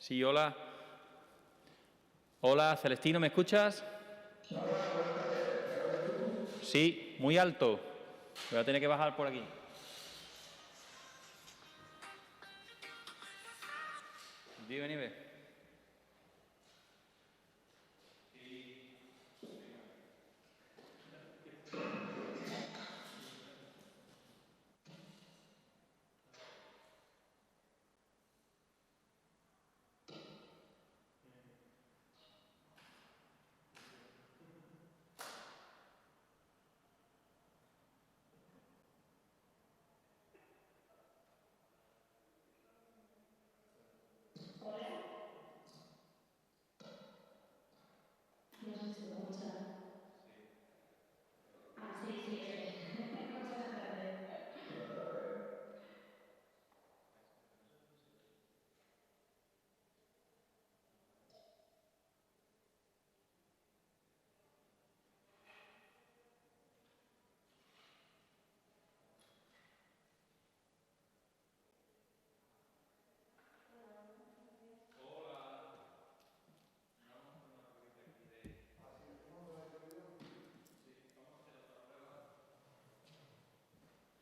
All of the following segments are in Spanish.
Sí, hola. Hola, Celestino, ¿me escuchas? Sí, muy alto. Voy a tener que bajar por aquí. Dime, dime. No sé si se me escucha. Ah, sí, sí, eso es. Buenas tardes.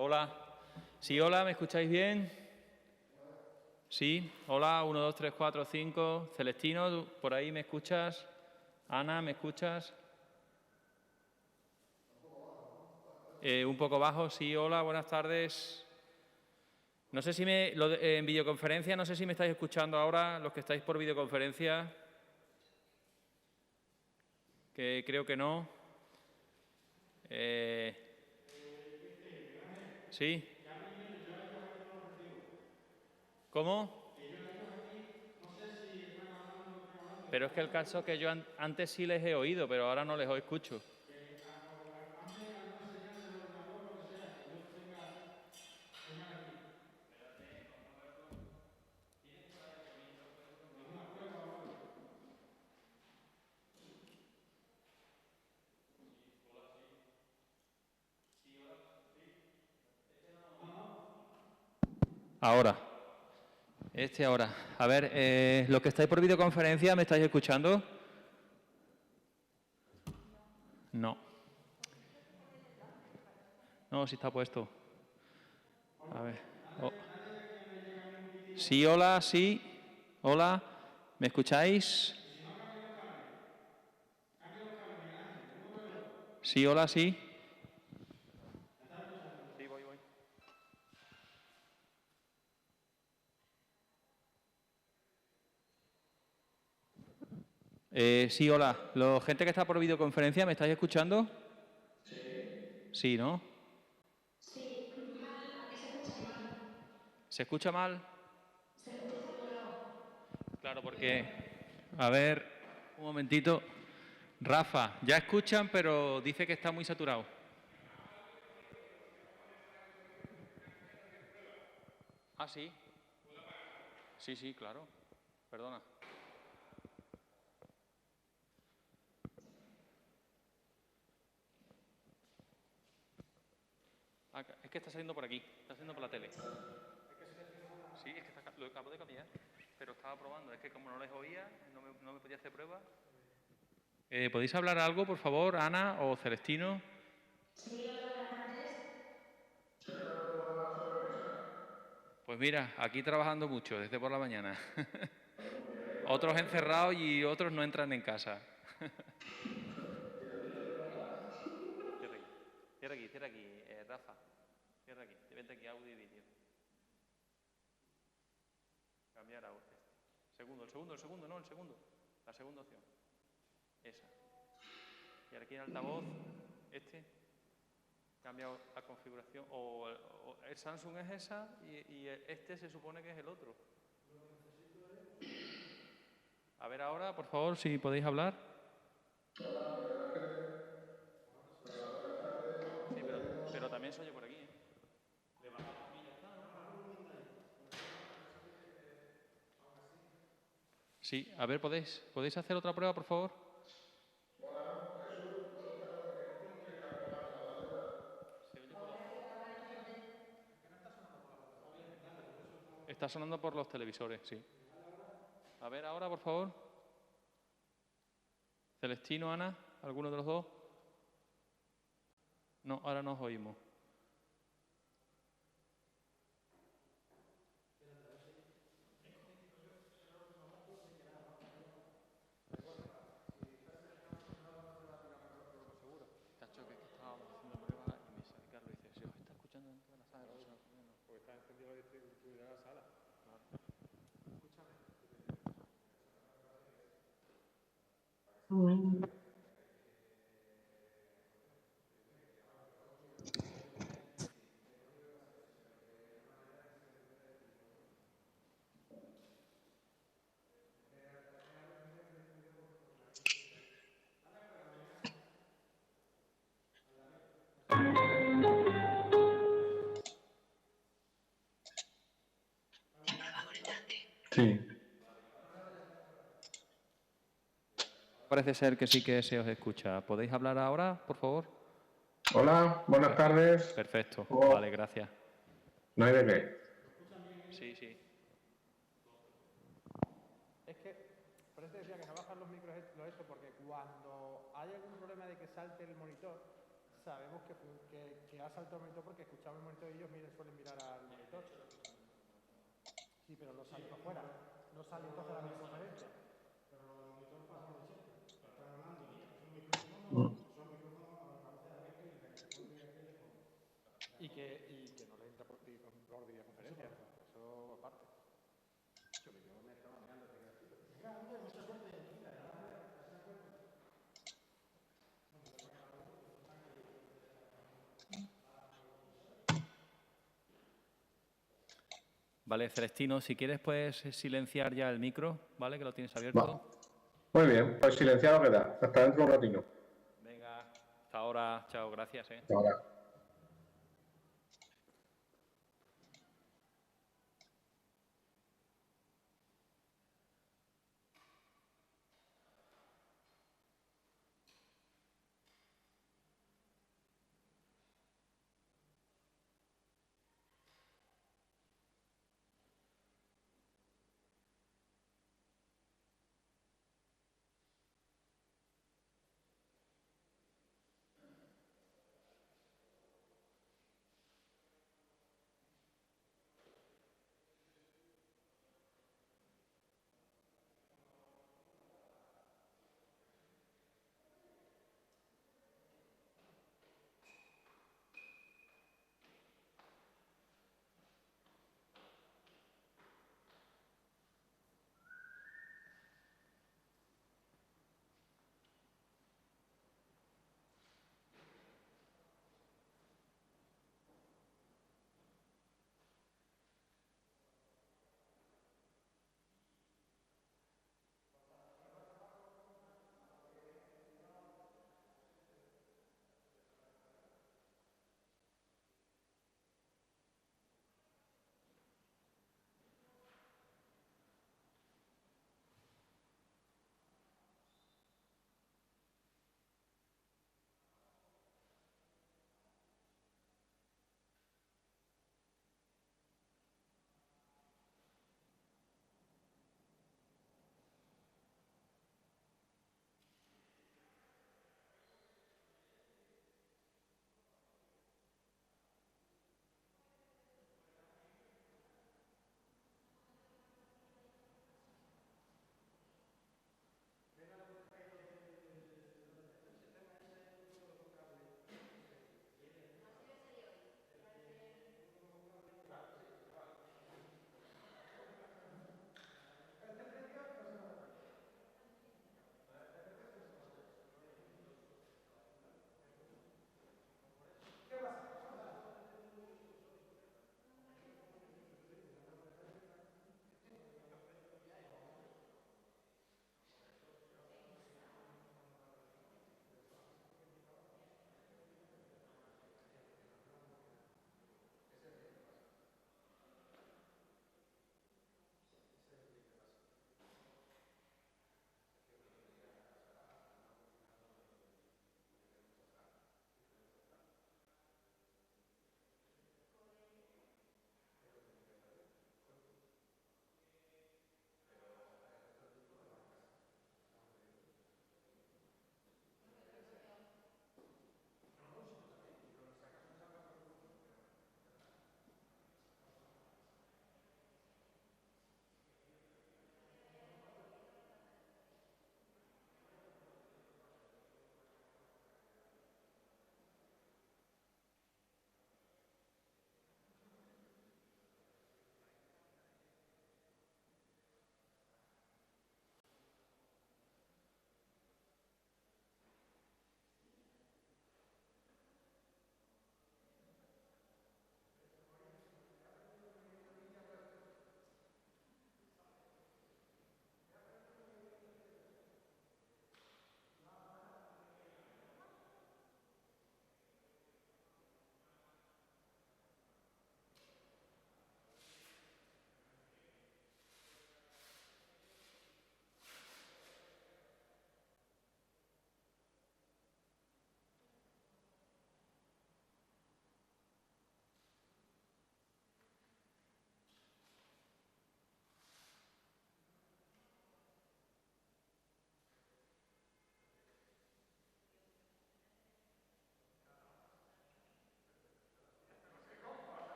Hola. Sí, hola, ¿me escucháis bien? Sí, hola, 1, 2, 3, 4, 5. Celestino, ¿por ahí me escuchas? Ana, ¿me escuchas? Un poco bajo, sí, hola, buenas tardes. No sé si en videoconferencia, no sé si me estáis escuchando ahora, los que estáis por videoconferencia, que creo que no. ¿Sí? ¿Cómo? Pero es que el caso que yo antes sí les he oído, pero ahora no les escucho. Ahora. Ahora. A ver, los que estáis por videoconferencia, ¿me estáis escuchando? No. No, sí está puesto. A ver. Oh. Sí, hola, sí. Hola. ¿Me escucháis? Sí, hola, sí. Sí, voy. Sí, hola. La gente que está por videoconferencia, ¿me estáis escuchando? Sí, ¿no? Sí, mal, a que se escucha mal. ¿Se escucha mal? Se escucha saturado. Claro, porque... A ver, un momentito. Rafa, ya escuchan, pero dice que está muy saturado. Ah, sí. Sí, sí, claro. Perdona. Ah, es que está saliendo por aquí, está saliendo por la tele. Sí, es que lo acabo de cambiar, pero estaba probando. Es que como no les oía, no me podía hacer pruebas. ¿Podéis hablar algo, por favor, Ana o Celestino? Sí, hola, buenas tardes. Pues mira, aquí trabajando mucho, desde por la mañana. Otros encerrados y otros no entran en casa. Cierra aquí, Rafa. Cierra aquí, vente aquí, audio y vídeo. Cambiar a este. El segundo, no, el segundo. La segunda opción. Esa. Y aquí en altavoz, cambia a configuración. O el Samsung es esa y este se supone que es el otro. A ver ahora, por favor, si podéis hablar. Sí, pero también se oye por aquí, ¿eh? Le bajamos aquí y ya está, ¿no? Sí, a ver, ¿podéis hacer otra prueba, por favor? Se oye por Está sonando por los televisores, sí. A ver ahora, por favor. Celestino, Ana, ¿alguno de los dos? No, ahora nos oímos. Tacho, que estábamos haciendo pruebas y me sale Carlos y dice, ¿se os está escuchando dentro de la sala? Porque está encendido la distribuidora de la sala. Sí. Parece ser que sí que se os escucha. ¿Podéis hablar ahora, por favor? Hola, buenas tardes. Perfecto, Oh, vale, gracias. no hay de qué. Sí, sí. Es que, por eso decía que no bajan los micros lo esto, porque cuando hay algún problema de que salte el monitor, sabemos que ha saltado el monitor porque escuchamos el monitor y ellos suelen mirar al monitor. Sí, pero lo sale para afuera, no sale entonces la videoconferencia. Y que no le entra por videoconferencia, eso aparte. Vale, Celestino, si quieres puedes silenciar ya el micro, ¿vale? Que lo tienes abierto. Va. Muy bien, pues silenciado queda. Hasta dentro de un ratito. Venga, hasta ahora. Chao, gracias. Hasta ahora.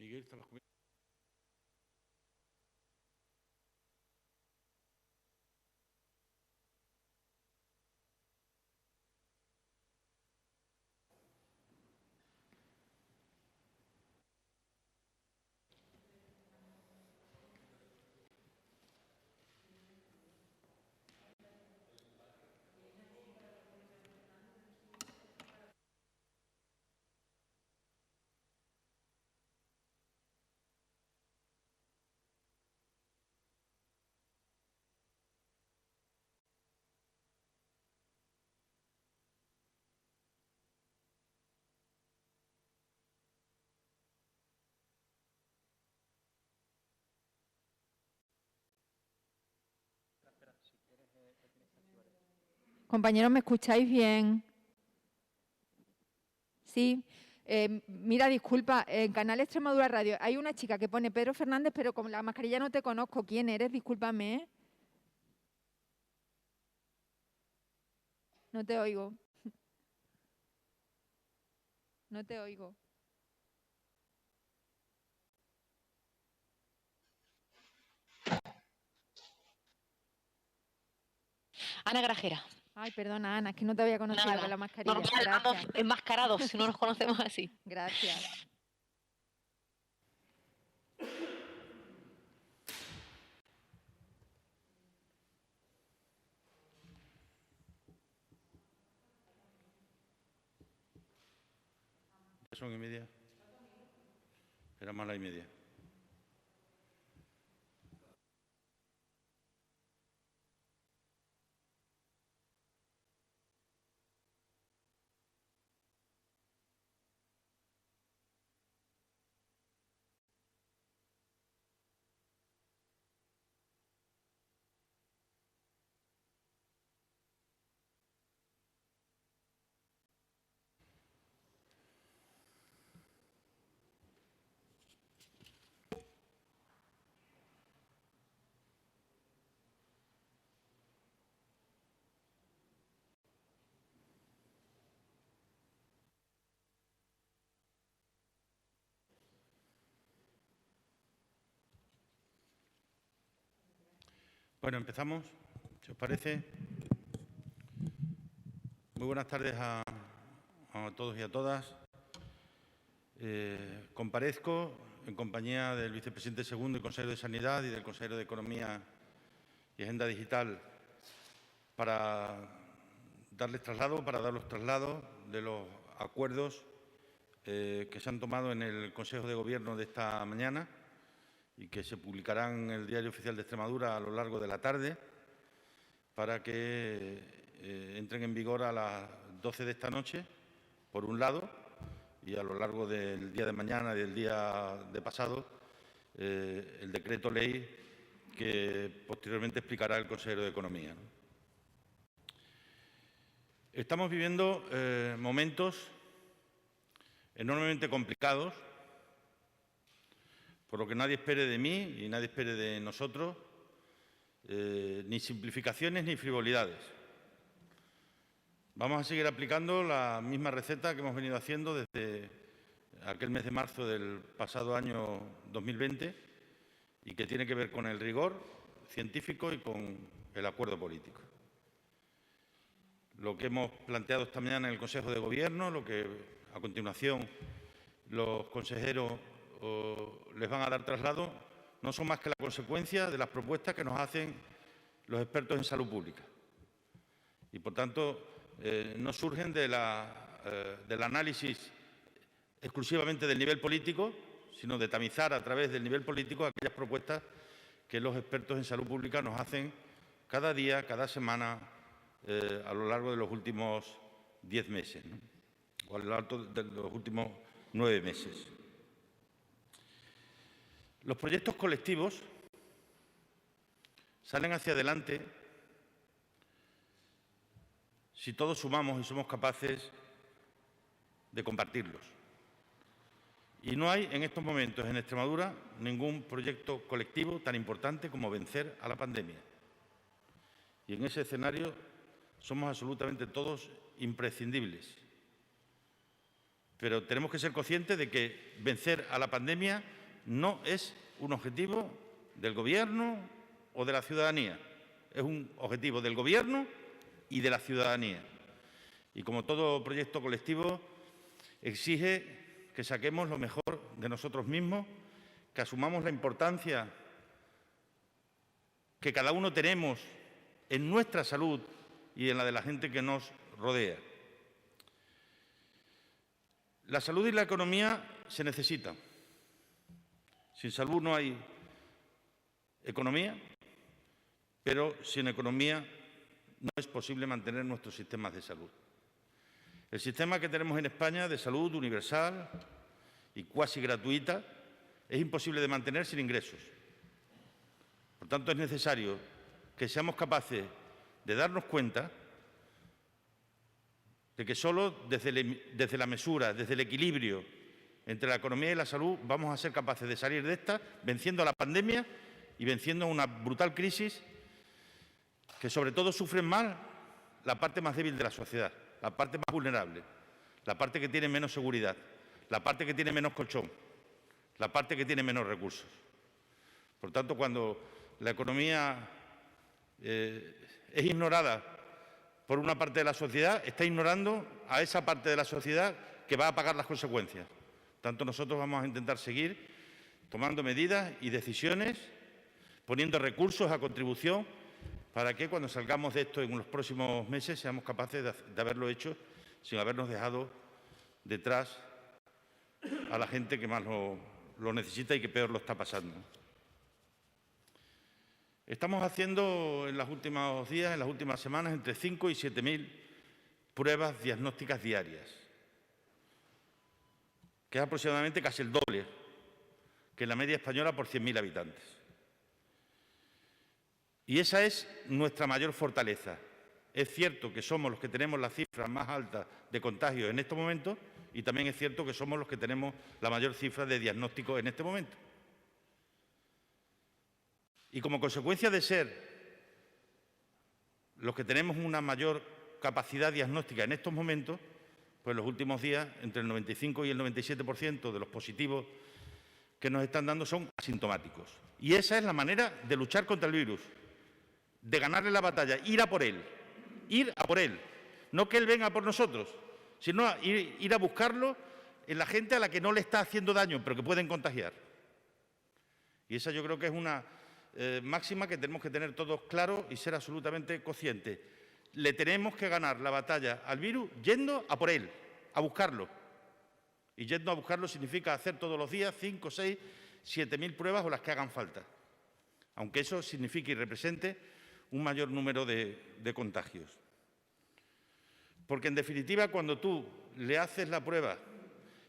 Miguel, ¿estabas comiendo? Compañeros, ¿me escucháis bien? Sí. Mira, disculpa, en Canal Extremadura Radio hay una chica que pone Pedro Fernández, pero con la mascarilla no te conozco. ¿Quién eres? Discúlpame, ¿eh? No te oigo. No te oigo. Ana Grajera. Ay, perdona, Ana, es que no te había conocido Nada. con la mascarilla. Normal, vamos Gracias. enmascarados, si no nos conocemos así. Gracias. ¿Ya son 1:30? Era más las 1:30. Bueno, empezamos, si os parece. Muy buenas tardes a todos y a todas. Comparezco en compañía del vicepresidente segundo y consejero de Sanidad y del consejero de Economía y Agenda Digital para dar los traslados de los acuerdos que se han tomado en el Consejo de Gobierno de esta mañana y que se publicarán en el Diario Oficial de Extremadura a lo largo de la tarde para que entren en vigor a las 12 de esta noche, por un lado, y a lo largo del día de mañana y del día de pasado, el decreto ley que posteriormente explicará el consejero de Economía, ¿no? Estamos viviendo momentos enormemente complicados, por lo que nadie espere de mí y nadie espere de nosotros ni simplificaciones ni frivolidades. Vamos a seguir aplicando la misma receta que hemos venido haciendo desde aquel mes de marzo del pasado año 2020 y que tiene que ver con el rigor científico y con el acuerdo político. Lo que hemos planteado esta mañana en el Consejo de Gobierno, lo que a continuación los consejeros les van a dar traslado, no son más que la consecuencia de las propuestas que nos hacen los expertos en salud pública. Y, por tanto, no surgen del análisis exclusivamente del nivel político, sino de tamizar a través del nivel político aquellas propuestas que los expertos en salud pública nos hacen cada día, cada semana, a lo largo de los últimos 10 meses, ¿no? O a lo largo de los últimos 9 meses. Los proyectos colectivos salen hacia adelante si todos sumamos y somos capaces de compartirlos. Y no hay en estos momentos en Extremadura ningún proyecto colectivo tan importante como vencer a la pandemia. Y en ese escenario somos absolutamente todos imprescindibles. pero tenemos que ser conscientes de que vencer a la pandemia no es un objetivo del Gobierno o de la ciudadanía. Es un objetivo del Gobierno y de la ciudadanía. Y como todo proyecto colectivo, exige que saquemos lo mejor de nosotros mismos, que asumamos la importancia que cada uno tenemos en nuestra salud y en la de la gente que nos rodea. La salud y la economía se necesitan. Sin salud no hay economía, pero sin economía no es posible mantener nuestros sistemas de salud. El sistema que tenemos en España de salud universal y cuasi gratuita es imposible de mantener sin ingresos. Por tanto, es necesario que seamos capaces de darnos cuenta de que solo desde la mesura, desde el equilibrio entre la economía y la salud, vamos a ser capaces de salir de esta venciendo a la pandemia y venciendo una brutal crisis que sobre todo sufren más la parte más débil de la sociedad, la parte más vulnerable, la parte que tiene menos seguridad, la parte que tiene menos colchón, la parte que tiene menos recursos. Por tanto, cuando la economía es ignorada por una parte de la sociedad, está ignorando a esa parte de la sociedad que va a pagar las consecuencias. Por tanto, nosotros vamos a intentar seguir tomando medidas y decisiones, poniendo recursos a contribución para que cuando salgamos de esto en los próximos meses seamos capaces de haberlo hecho sin habernos dejado detrás a la gente que más lo necesita y que peor lo está pasando. Estamos haciendo en los últimos días, en las últimas semanas, entre 5 y 7.000 pruebas diagnósticas diarias, que es aproximadamente casi el doble que la media española por 100.000 habitantes. Y esa es nuestra mayor fortaleza. Es cierto que somos los que tenemos las cifras más altas de contagios en estos momentos y también es cierto que somos los que tenemos la mayor cifra de diagnósticos en este momento. Y como consecuencia de ser los que tenemos una mayor capacidad diagnóstica en estos momentos, pues en los últimos días entre el 95 y el 97% de los positivos que nos están dando son asintomáticos. Y esa es la manera de luchar contra el virus, de ganarle la batalla, ir a por él, no que él venga por nosotros, sino ir a buscarlo en la gente a la que no le está haciendo daño, pero que pueden contagiar. Y esa yo creo que es una máxima que tenemos que tener todos claros y ser absolutamente conscientes. Le tenemos que ganar la batalla al virus yendo a por él, a buscarlo. Y yendo a buscarlo significa hacer todos los días 5, 6, 7.000 pruebas o las que hagan falta. Aunque eso signifique y represente un mayor número de contagios. Porque, en definitiva, cuando tú le haces la prueba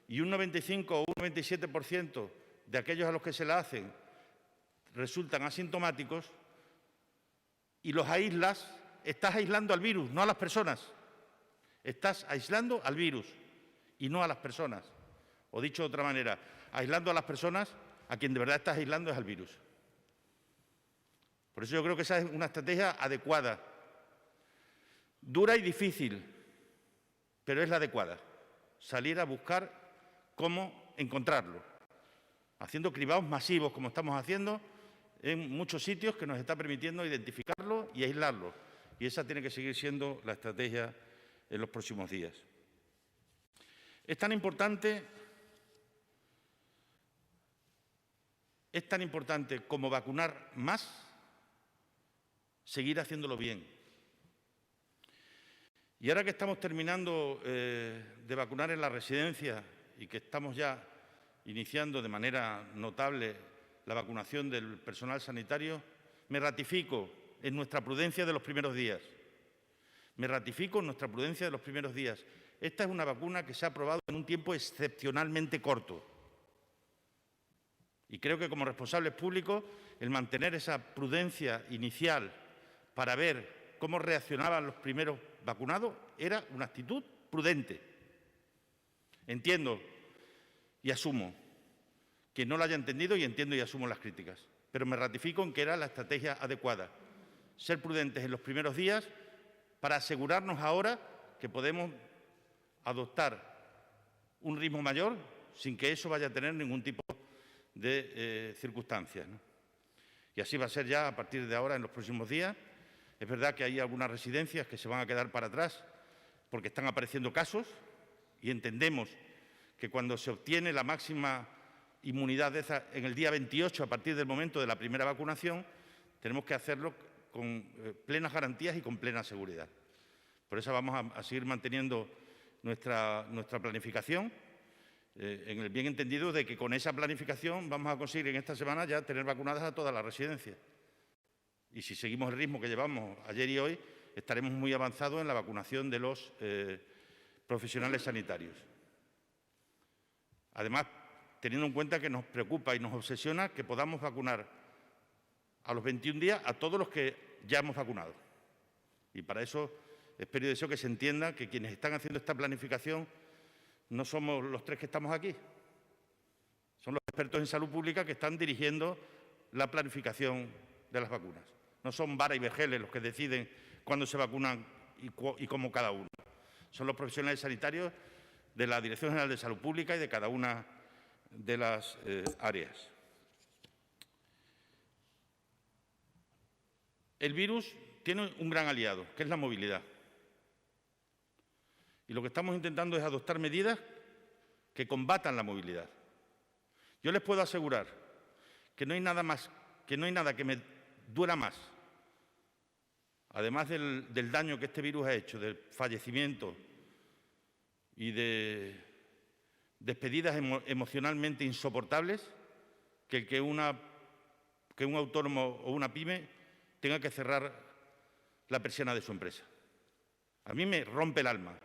y un 95 o un 97% de aquellos a los que se la hacen resultan asintomáticos y los aíslas, estás aislando al virus, no a las personas. Estás aislando al virus y no a las personas. O dicho de otra manera, aislando a las personas, a quien de verdad estás aislando es al virus. Por eso yo creo que esa es una estrategia adecuada, dura y difícil, pero es la adecuada. Salir a buscar cómo encontrarlo, haciendo cribados masivos como estamos haciendo en muchos sitios que nos está permitiendo identificarlo y aislarlo. Y esa tiene que seguir siendo la estrategia en los próximos días. Es tan importante como vacunar más, seguir haciéndolo bien. Y ahora que estamos terminando de vacunar en la residencia y que estamos ya iniciando de manera notable la vacunación del personal sanitario, me ratifico en nuestra prudencia de los primeros días. Esta es una vacuna que se ha aprobado en un tiempo excepcionalmente corto. Y creo que como responsables públicos, el mantener esa prudencia inicial para ver cómo reaccionaban los primeros vacunados era una actitud prudente. Entiendo y asumo que no lo haya entendido y entiendo y asumo las críticas, pero me ratifico en que era la estrategia adecuada. Ser prudentes en los primeros días para asegurarnos ahora que podemos adoptar un ritmo mayor sin que eso vaya a tener ningún tipo de circunstancias, ¿no? Y así va a ser ya a partir de ahora, en los próximos días. Es verdad que hay algunas residencias que se van a quedar para atrás porque están apareciendo casos y entendemos que cuando se obtiene la máxima inmunidad de esa en el día 28, a partir del momento de la primera vacunación, tenemos que hacerlo con plenas garantías y con plena seguridad. Por eso vamos a seguir manteniendo nuestra planificación, en el bien entendido de que con esa planificación vamos a conseguir en esta semana ya tener vacunadas a todas las residencias. Y si seguimos el ritmo que llevamos ayer y hoy, estaremos muy avanzados en la vacunación de los profesionales sanitarios. Además, teniendo en cuenta que nos preocupa y nos obsesiona que podamos vacunar a los 21 días a todos los que ya hemos vacunado. Y para eso espero y deseo que se entienda que quienes están haciendo esta planificación no somos los tres que estamos aquí. Son los expertos en salud pública que están dirigiendo la planificación de las vacunas. No son Vara y Vergeles los que deciden cuándo se vacunan y cómo cada uno. Son los profesionales sanitarios de la Dirección General de Salud Pública y de cada una de las áreas. El virus tiene un gran aliado, que es la movilidad. Y lo que estamos intentando es adoptar medidas que combatan la movilidad. Yo les puedo asegurar que no hay nada que me duela más, además del daño que este virus ha hecho, del fallecimiento y de despedidas emocionalmente insoportables, que un autónomo o una pyme tenga que cerrar la persiana de su empresa. A mí me rompe el alma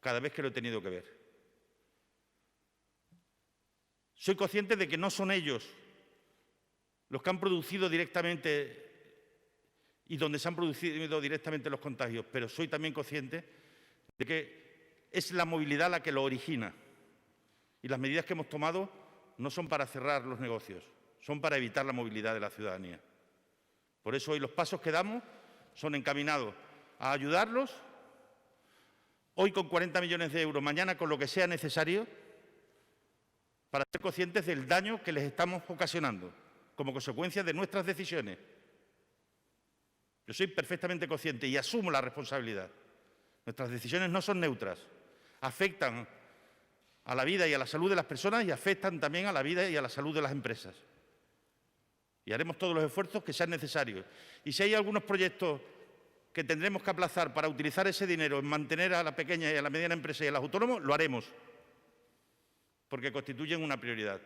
cada vez que lo he tenido que ver. Soy consciente de que no son ellos los que han producido directamente y donde se han producido directamente los contagios, pero soy también consciente de que es la movilidad la que lo origina. Y las medidas que hemos tomado no son para cerrar los negocios, son para evitar la movilidad de la ciudadanía. Por eso hoy los pasos que damos son encaminados a ayudarlos, hoy con 40 millones de euros, mañana con lo que sea necesario, para ser conscientes del daño que les estamos ocasionando como consecuencia de nuestras decisiones. Yo soy perfectamente consciente y asumo la responsabilidad. Nuestras decisiones no son neutras, afectan a la vida y a la salud de las personas y afectan también a la vida y a la salud de las empresas. Y haremos todos los esfuerzos que sean necesarios. Y si hay algunos proyectos que tendremos que aplazar para utilizar ese dinero en mantener a la pequeña y a la mediana empresa y a los autónomos, lo haremos, porque constituyen una prioridad.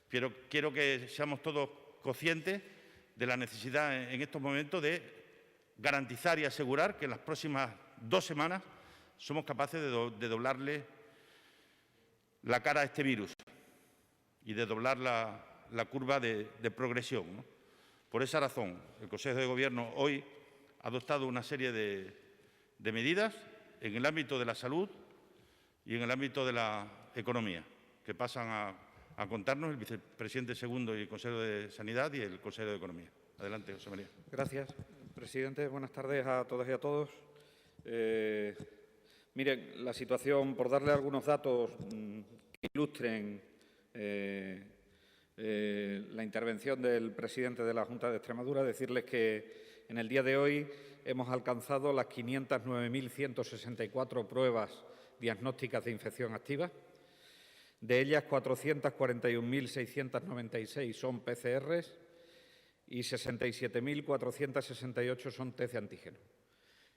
Pero quiero que seamos todos conscientes de la necesidad en estos momentos de garantizar y asegurar que en las próximas 2 semanas somos capaces de doblarle la cara a este virus y de doblar la curva de progresión, ¿no? Por esa razón, el Consejo de Gobierno hoy ha adoptado una serie de medidas en el ámbito de la salud y en el ámbito de la economía, que pasan a contarnos el vicepresidente segundo y el consejero de Sanidad y el consejero de Economía. Adelante, José María. Gracias, presidente. Buenas tardes a todas y a todos. Miren, la situación, por darle algunos datos que ilustren la intervención del presidente de la Junta de Extremadura, decirles que en el día de hoy hemos alcanzado las 509.164 pruebas diagnósticas de infección activa. De ellas, 441.696 son PCRs y 67.468 son test de antígeno.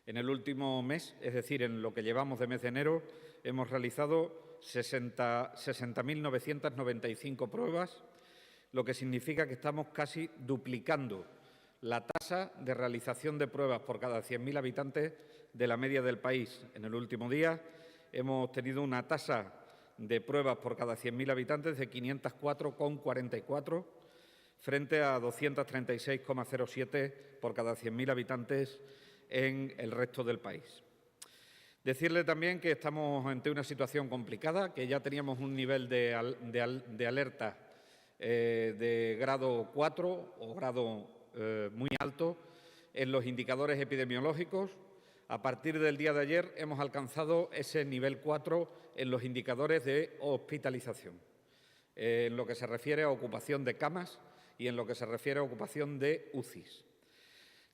En el último mes, es decir, en lo que llevamos de mes de enero, hemos realizado 60.995 pruebas, lo que significa que estamos casi duplicando la tasa de realización de pruebas por cada 100.000 habitantes de la media del país. En el último día hemos tenido una tasa de pruebas por cada 100.000 habitantes de 504,44 frente a 236,07 por cada 100.000 habitantes en el resto del país. Decirle también que estamos ante una situación complicada, que ya teníamos un nivel de alerta de grado 4 o grado muy alto en los indicadores epidemiológicos. a partir del día de ayer hemos alcanzado ese nivel 4 en los indicadores de hospitalización, en lo que se refiere a ocupación de camas y en lo que se refiere a ocupación de UCIs.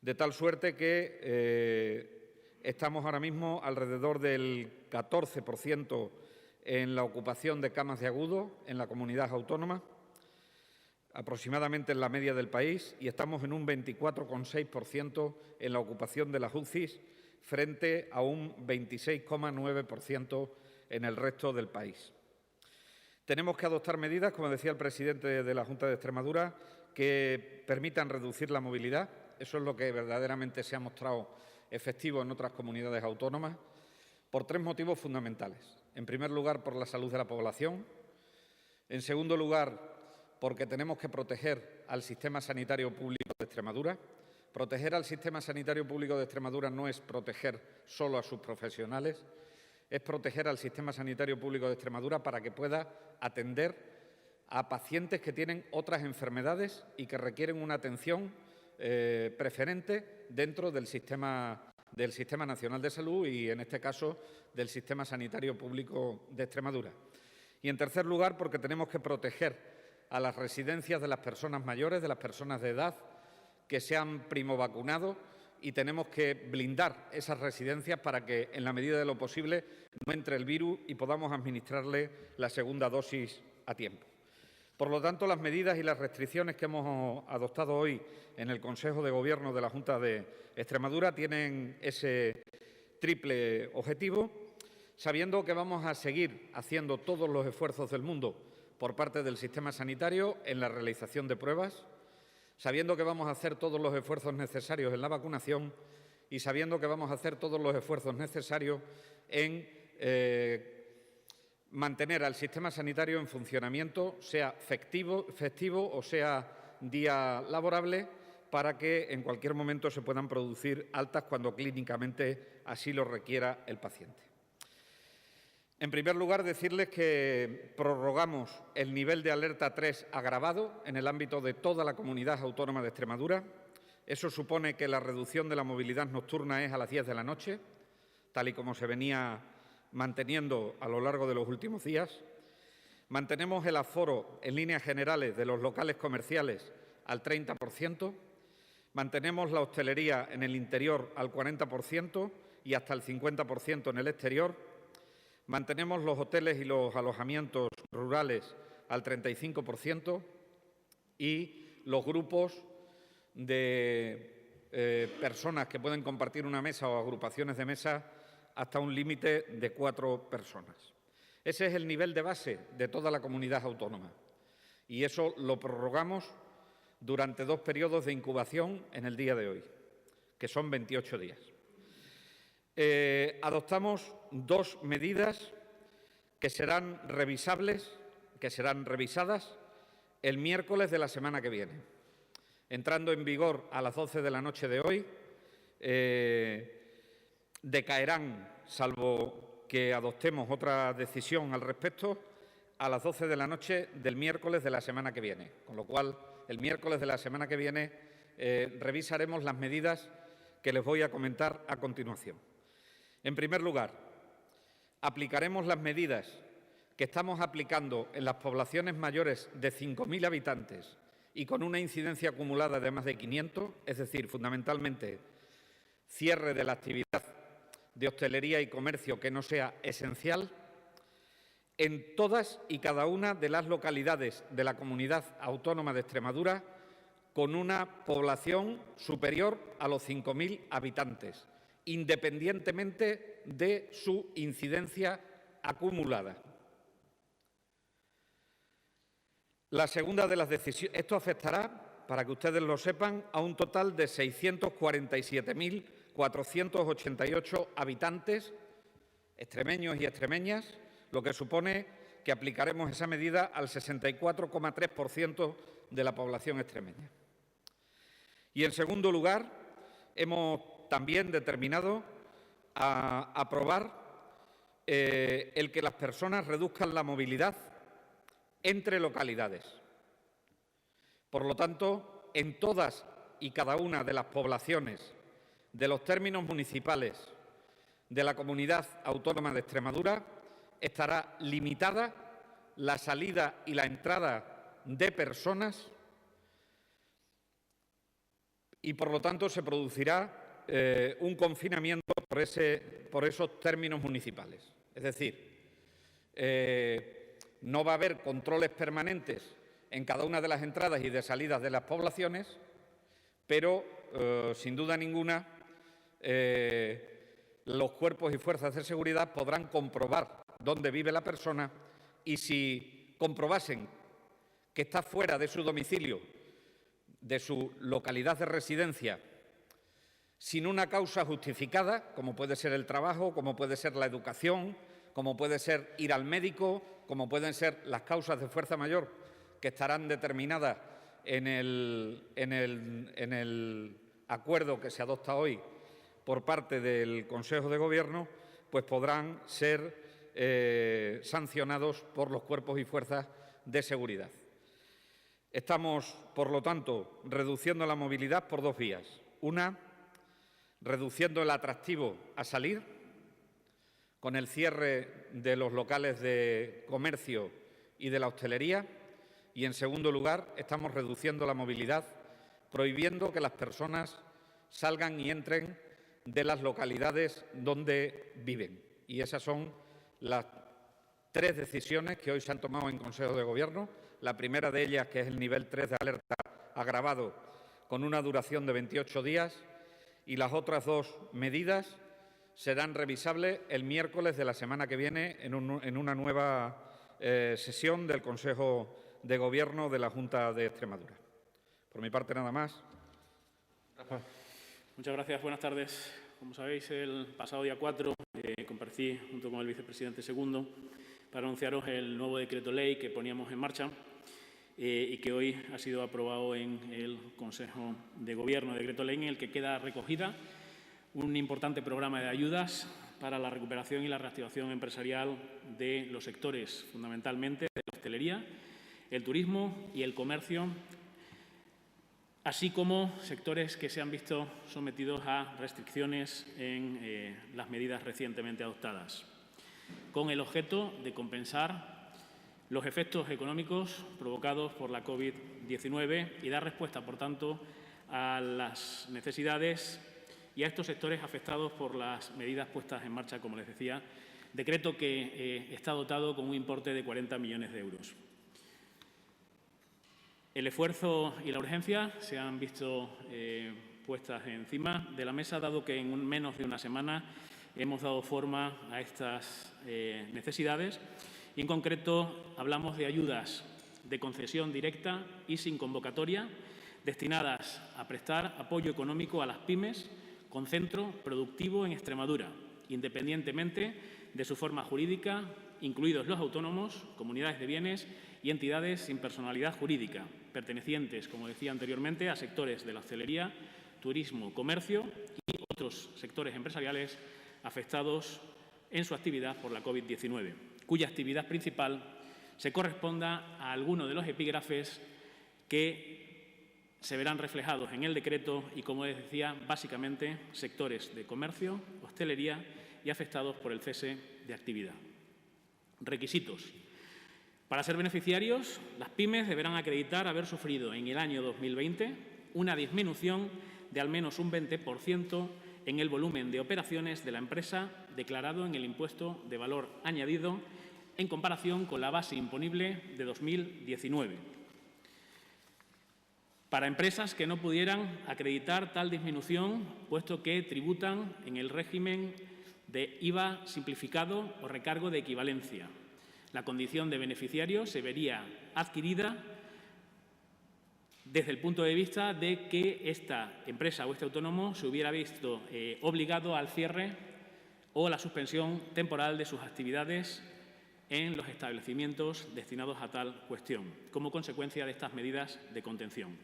De tal suerte que estamos ahora mismo alrededor del 14% en la ocupación de camas de agudo en la comunidad autónoma, aproximadamente en la media del país, y estamos en un 24,6% en la ocupación de las UCIs, frente a un 26,9% en el resto del país. Tenemos que adoptar medidas, como decía el presidente de la Junta de Extremadura, que permitan reducir la movilidad. Eso es lo que verdaderamente se ha mostrado efectivo en otras comunidades autónomas, por 3 motivos fundamentales. En primer lugar, por la salud de la población. En segundo lugar, porque tenemos que proteger al sistema sanitario público de Extremadura. Proteger al sistema sanitario público de Extremadura no es proteger solo a sus profesionales, es proteger al sistema sanitario público de Extremadura para que pueda atender a pacientes que tienen otras enfermedades y que requieren una atención preferente dentro del Sistema Nacional de Salud y, en este caso, del Sistema Sanitario Público de Extremadura. Y, en tercer lugar, porque tenemos que proteger a las residencias de las personas mayores, de las personas de edad que se han primovacunado, y tenemos que blindar esas residencias para que, en la medida de lo posible, no entre el virus y podamos administrarle la segunda dosis a tiempo. Por lo tanto, las medidas y las restricciones que hemos adoptado hoy en el Consejo de Gobierno de la Junta de Extremadura tienen ese triple objetivo, sabiendo que vamos a seguir haciendo todos los esfuerzos del mundo por parte del sistema sanitario en la realización de pruebas, sabiendo que vamos a hacer todos los esfuerzos necesarios en la vacunación y sabiendo que vamos a hacer todos los esfuerzos necesarios en mantener al sistema sanitario en funcionamiento, sea festivo o sea día laborable, para que en cualquier momento se puedan producir altas cuando clínicamente así lo requiera el paciente. En primer lugar, decirles que prorrogamos el nivel de alerta 3 agravado en el ámbito de toda la comunidad autónoma de Extremadura. Eso supone que la reducción de la movilidad nocturna es a las 10 de la noche, tal y como se venía manteniendo a lo largo de los últimos días. Mantenemos el aforo en líneas generales de los locales comerciales al 30%. Mantenemos la hostelería en el interior al 40% y hasta el 50% en el exterior. Mantenemos los hoteles y los alojamientos rurales al 35% y los grupos de personas que pueden compartir una mesa o agrupaciones de mesa hasta un límite de 4 personas. Ese es el nivel de base de toda la comunidad autónoma y eso lo prorrogamos durante 2 periodos de incubación en el día de hoy, que son 28 días. Adoptamos 2 medidas que serán revisadas el miércoles de la semana que viene. Entrando en vigor a las 12 de la noche de hoy, decaerán, salvo que adoptemos otra decisión al respecto, a las 12 de la noche del miércoles de la semana que viene. Con lo cual, el miércoles de la semana que viene revisaremos las medidas que les voy a comentar a continuación. En primer lugar, aplicaremos las medidas que estamos aplicando en las poblaciones mayores de 5.000 habitantes y con una incidencia acumulada de más de 500, es decir, fundamentalmente cierre de la actividad de hostelería y comercio que no sea esencial, en todas y cada una de las localidades de la Comunidad Autónoma de Extremadura con una población superior a los 5.000 habitantes, independientemente de su incidencia acumulada. La segunda de las decisiones, esto afectará, para que ustedes lo sepan, a un total de 647.488 habitantes extremeños y extremeñas, lo que supone que aplicaremos esa medida al 64,3% de la población extremeña. Y, en segundo lugar, hemos también determinado a aprobar el que las personas reduzcan la movilidad entre localidades. Por lo tanto, en todas y cada una de las poblaciones de los términos municipales de la Comunidad Autónoma de Extremadura estará limitada la salida y la entrada de personas y, por lo tanto, se producirá un confinamiento por esos términos municipales. Es decir, no va a haber controles permanentes en cada una de las entradas y de salidas de las poblaciones, pero, sin duda ninguna, los cuerpos y fuerzas de seguridad podrán comprobar dónde vive la persona y, si comprobasen que está fuera de su domicilio, de su localidad de residencia, sin una causa justificada, como puede ser el trabajo, como puede ser la educación, como puede ser ir al médico, como pueden ser las causas de fuerza mayor que estarán determinadas en el acuerdo que se adopta hoy por parte del Consejo de Gobierno, pues podrán ser sancionados por los cuerpos y fuerzas de seguridad. Estamos, por lo tanto, reduciendo la movilidad por dos vías. Una, reduciendo el atractivo a salir, con el cierre de los locales de comercio y de la hostelería. Y, en segundo lugar, estamos reduciendo la movilidad, prohibiendo que las personas salgan y entren de las localidades donde viven. Y esas son las tres decisiones que hoy se han tomado en Consejo de Gobierno. La primera de ellas, que es el nivel 3 de alerta agravado, con una duración de 28 días, y las otras dos medidas serán revisables el miércoles de la semana que viene en una nueva sesión del Consejo de Gobierno de la Junta de Extremadura. Por mi parte, nada más. Muchas gracias. Buenas tardes. Como sabéis, el pasado día 4 comparecí junto con el vicepresidente segundo para anunciaros el nuevo decreto ley que poníamos en marcha y que hoy ha sido aprobado en el Consejo de Gobierno. Decreto ley en el que queda recogida un importante programa de ayudas para la recuperación y la reactivación empresarial de los sectores, fundamentalmente de la hostelería, el turismo y el comercio, así como sectores que se han visto sometidos a restricciones en las medidas recientemente adoptadas, con el objeto de compensar los efectos económicos provocados por la COVID-19 y dar respuesta, por tanto, a las necesidades y a estos sectores afectados por las medidas puestas en marcha, como les decía, decreto que está dotado con un importe de 40 millones de euros. El esfuerzo y la urgencia se han visto puestas encima de la mesa, dado que en menos de una semana hemos dado forma a estas necesidades y, en concreto, hablamos de ayudas de concesión directa y sin convocatoria destinadas a prestar apoyo económico a las pymes con centro productivo en Extremadura, independientemente de su forma jurídica, incluidos los autónomos, comunidades de bienes y entidades sin personalidad jurídica, pertenecientes, como decía anteriormente, a sectores de la hostelería, turismo, comercio y otros sectores empresariales afectados en su actividad por la COVID-19, cuya actividad principal se corresponda a alguno de los epígrafes que se verán reflejados en el decreto y, como les decía, básicamente sectores de comercio, hostelería y afectados por el cese de actividad. Requisitos. Para ser beneficiarios, las pymes deberán acreditar haber sufrido en el año 2020 una disminución de al menos un 20% en el volumen de operaciones de la empresa declarado en el impuesto de valor añadido en comparación con la base imponible de 2019. Para empresas que no pudieran acreditar tal disminución, puesto que tributan en el régimen de IVA simplificado o recargo de equivalencia, la condición de beneficiario se vería adquirida desde el punto de vista de que esta empresa o este autónomo se hubiera visto obligado al cierre o la suspensión temporal de sus actividades en los establecimientos destinados a tal cuestión, como consecuencia de estas medidas de contención.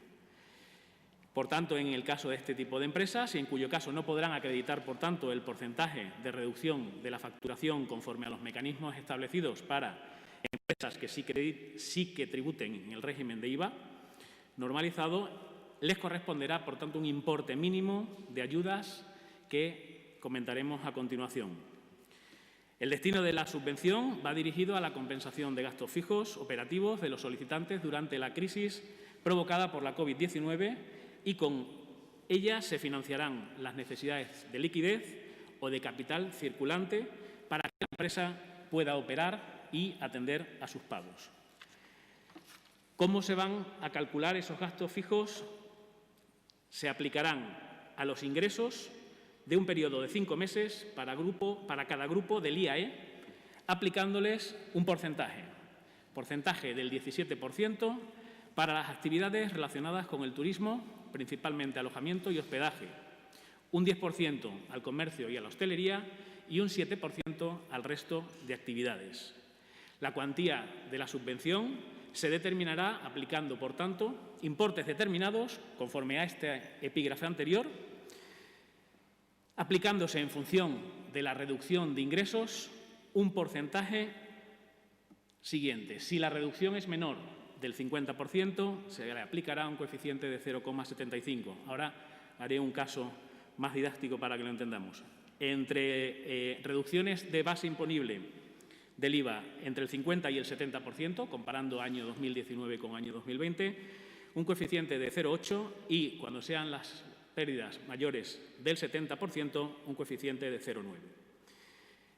Por tanto, en el caso de este tipo de empresas, y en cuyo caso no podrán acreditar, por tanto, el porcentaje de reducción de la facturación conforme a los mecanismos establecidos para empresas que sí que tributen en el régimen de IVA normalizado, les corresponderá, por tanto, un importe mínimo de ayudas que comentaremos a continuación. El destino de la subvención va dirigido a la compensación de gastos fijos operativos de los solicitantes durante la crisis provocada por la COVID-19 y con ella se financiarán las necesidades de liquidez o de capital circulante para que la empresa pueda operar y atender a sus pagos. ¿Cómo se van a calcular esos gastos fijos? Se aplicarán a los ingresos de un periodo de 5 meses para cada grupo del IAE, aplicándoles un porcentaje del 17% para las actividades relacionadas con el turismo, principalmente alojamiento y hospedaje, un 10% al comercio y a la hostelería y un 7% al resto de actividades. La cuantía de la subvención se determinará aplicando, por tanto, importes determinados, conforme a este epígrafe anterior, aplicándose en función de la reducción de ingresos un porcentaje siguiente. Si la reducción es menor del 50%, se le aplicará un coeficiente de 0,75. Ahora haré un caso más didáctico para que lo entendamos. Entre reducciones de base imponible del IVA entre el 50 y el 70%, comparando año 2019 con año 2020, un coeficiente de 0,8 y, cuando sean las pérdidas mayores del 70%, un coeficiente de 0,9.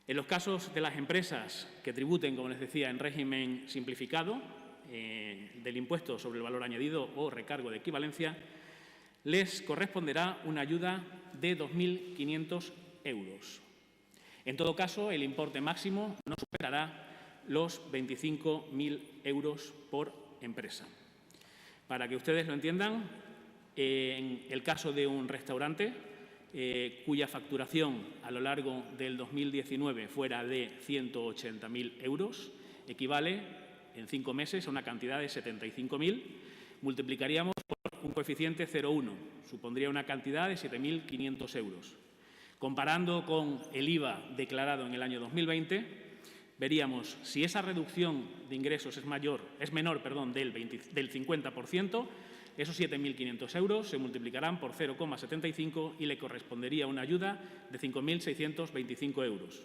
En los casos de las empresas que tributen, como les decía, en régimen simplificado del impuesto sobre el valor añadido o recargo de equivalencia, les corresponderá una ayuda de 2.500 euros. En todo caso, el importe máximo no superará los 25.000 euros por empresa. Para que ustedes lo entiendan, en el caso de un restaurante cuya facturación a lo largo del 2019 fuera de 180.000 euros, equivale en 5 meses a una cantidad de 75.000, multiplicaríamos por un coeficiente 0,1, supondría una cantidad de 7.500 euros. Comparando con el IVA declarado en el año 2020, veríamos si esa reducción de ingresos es menor del 50%, esos 7.500 euros se multiplicarán por 0,75 y le correspondería una ayuda de 5.625 euros.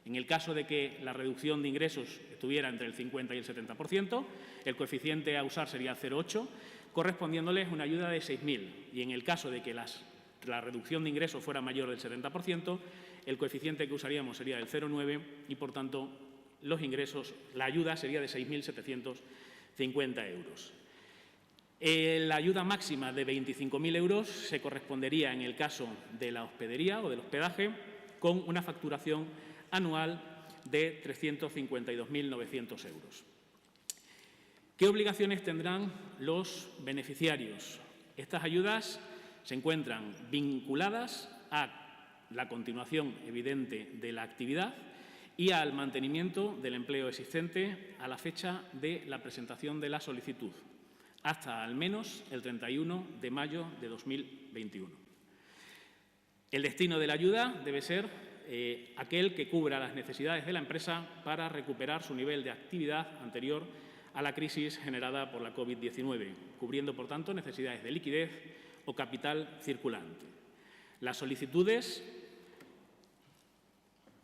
En el caso de que la reducción de ingresos estuviera entre el 50 y el 70%, el coeficiente a usar sería 0,8, correspondiéndoles una ayuda de 6.000. Y en el caso de que la reducción de ingresos fuera mayor del 70%, el coeficiente que usaríamos sería del 0,9 y, por tanto, la ayuda sería de 6.750 euros. La ayuda máxima de 25.000 euros se correspondería, en el caso de la hospedería o del hospedaje, con una facturación anual de 352.900 euros. ¿Qué obligaciones tendrán los beneficiarios? Estas ayudas se encuentran vinculadas a la continuación evidente de la actividad y al mantenimiento del empleo existente a la fecha de la presentación de la solicitud, hasta al menos el 31 de mayo de 2021. El destino de la ayuda debe ser aquel que cubra las necesidades de la empresa para recuperar su nivel de actividad anterior a la crisis generada por la COVID-19, cubriendo, por tanto, necesidades de liquidez o capital circulante. Las solicitudes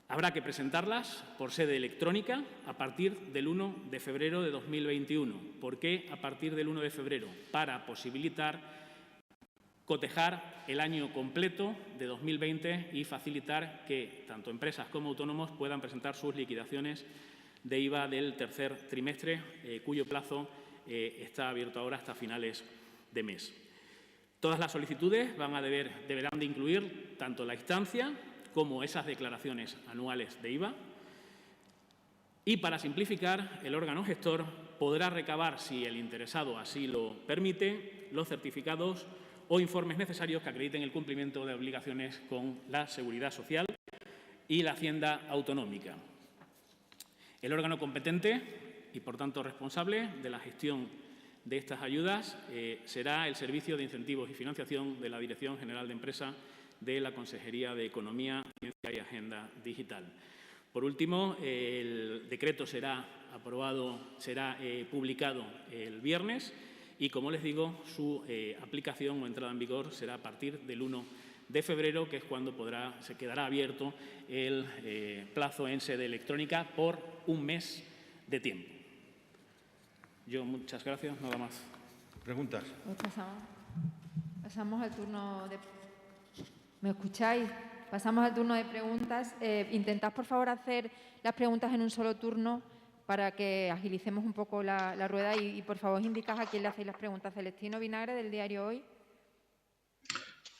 habrá que presentarlas por sede electrónica a partir del 1 de febrero de 2021. ¿Por qué a partir del 1 de febrero? Para posibilitar cotejar el año completo de 2020 y facilitar que tanto empresas como autónomos puedan presentar sus liquidaciones de IVA del tercer trimestre, cuyo plazo está abierto ahora hasta finales de mes. Todas las solicitudes deberán de incluir tanto la instancia como esas declaraciones anuales de IVA. Y para simplificar, el órgano gestor podrá recabar, si el interesado así lo permite, los certificados o informes necesarios que acrediten el cumplimiento de obligaciones con la Seguridad Social y la Hacienda Autonómica. El órgano competente y, por tanto, responsable de la gestión de estas ayudas será el Servicio de Incentivos y Financiación de la Dirección General de Empresa de la Consejería de Economía, Ciencia y Agenda Digital. Por último, el decreto será publicado el viernes y, como les digo, su aplicación o entrada en vigor será a partir del 1 de febrero, que es cuando se quedará abierto el plazo en sede electrónica por un mes de tiempo. Yo muchas gracias, nada más. ¿Preguntas? Pues pasamos al turno de... ¿Me escucháis? Pasamos al turno de preguntas. Intentad, por favor, hacer las preguntas en un solo turno para que agilicemos un poco la rueda y, por favor, indicad a quién le hacéis las preguntas. Celestino Vinagre, del diario Hoy.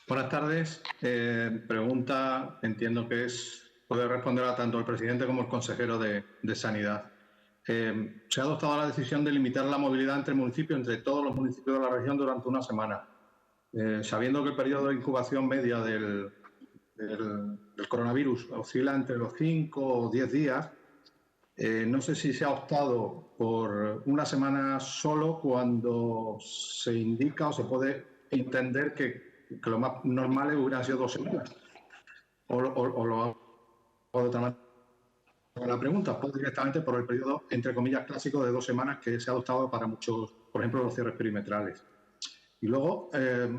Buenas tardes. Pregunta, entiendo que puede responderla tanto el presidente como el consejero de Sanidad. Se ha adoptado la decisión de limitar la movilidad entre municipios, entre todos los municipios de la región, durante una semana. Sabiendo que el periodo de incubación media del coronavirus oscila entre los 5 o 10 días, no sé si se ha optado por una semana solo cuando se indica o se puede entender que lo más normal hubieran sido 2 semanas. O de otra manera. La pregunta pues directamente por el periodo, entre comillas, clásico de 2 semanas que se ha adoptado para muchos, por ejemplo, los cierres perimetrales. Y luego,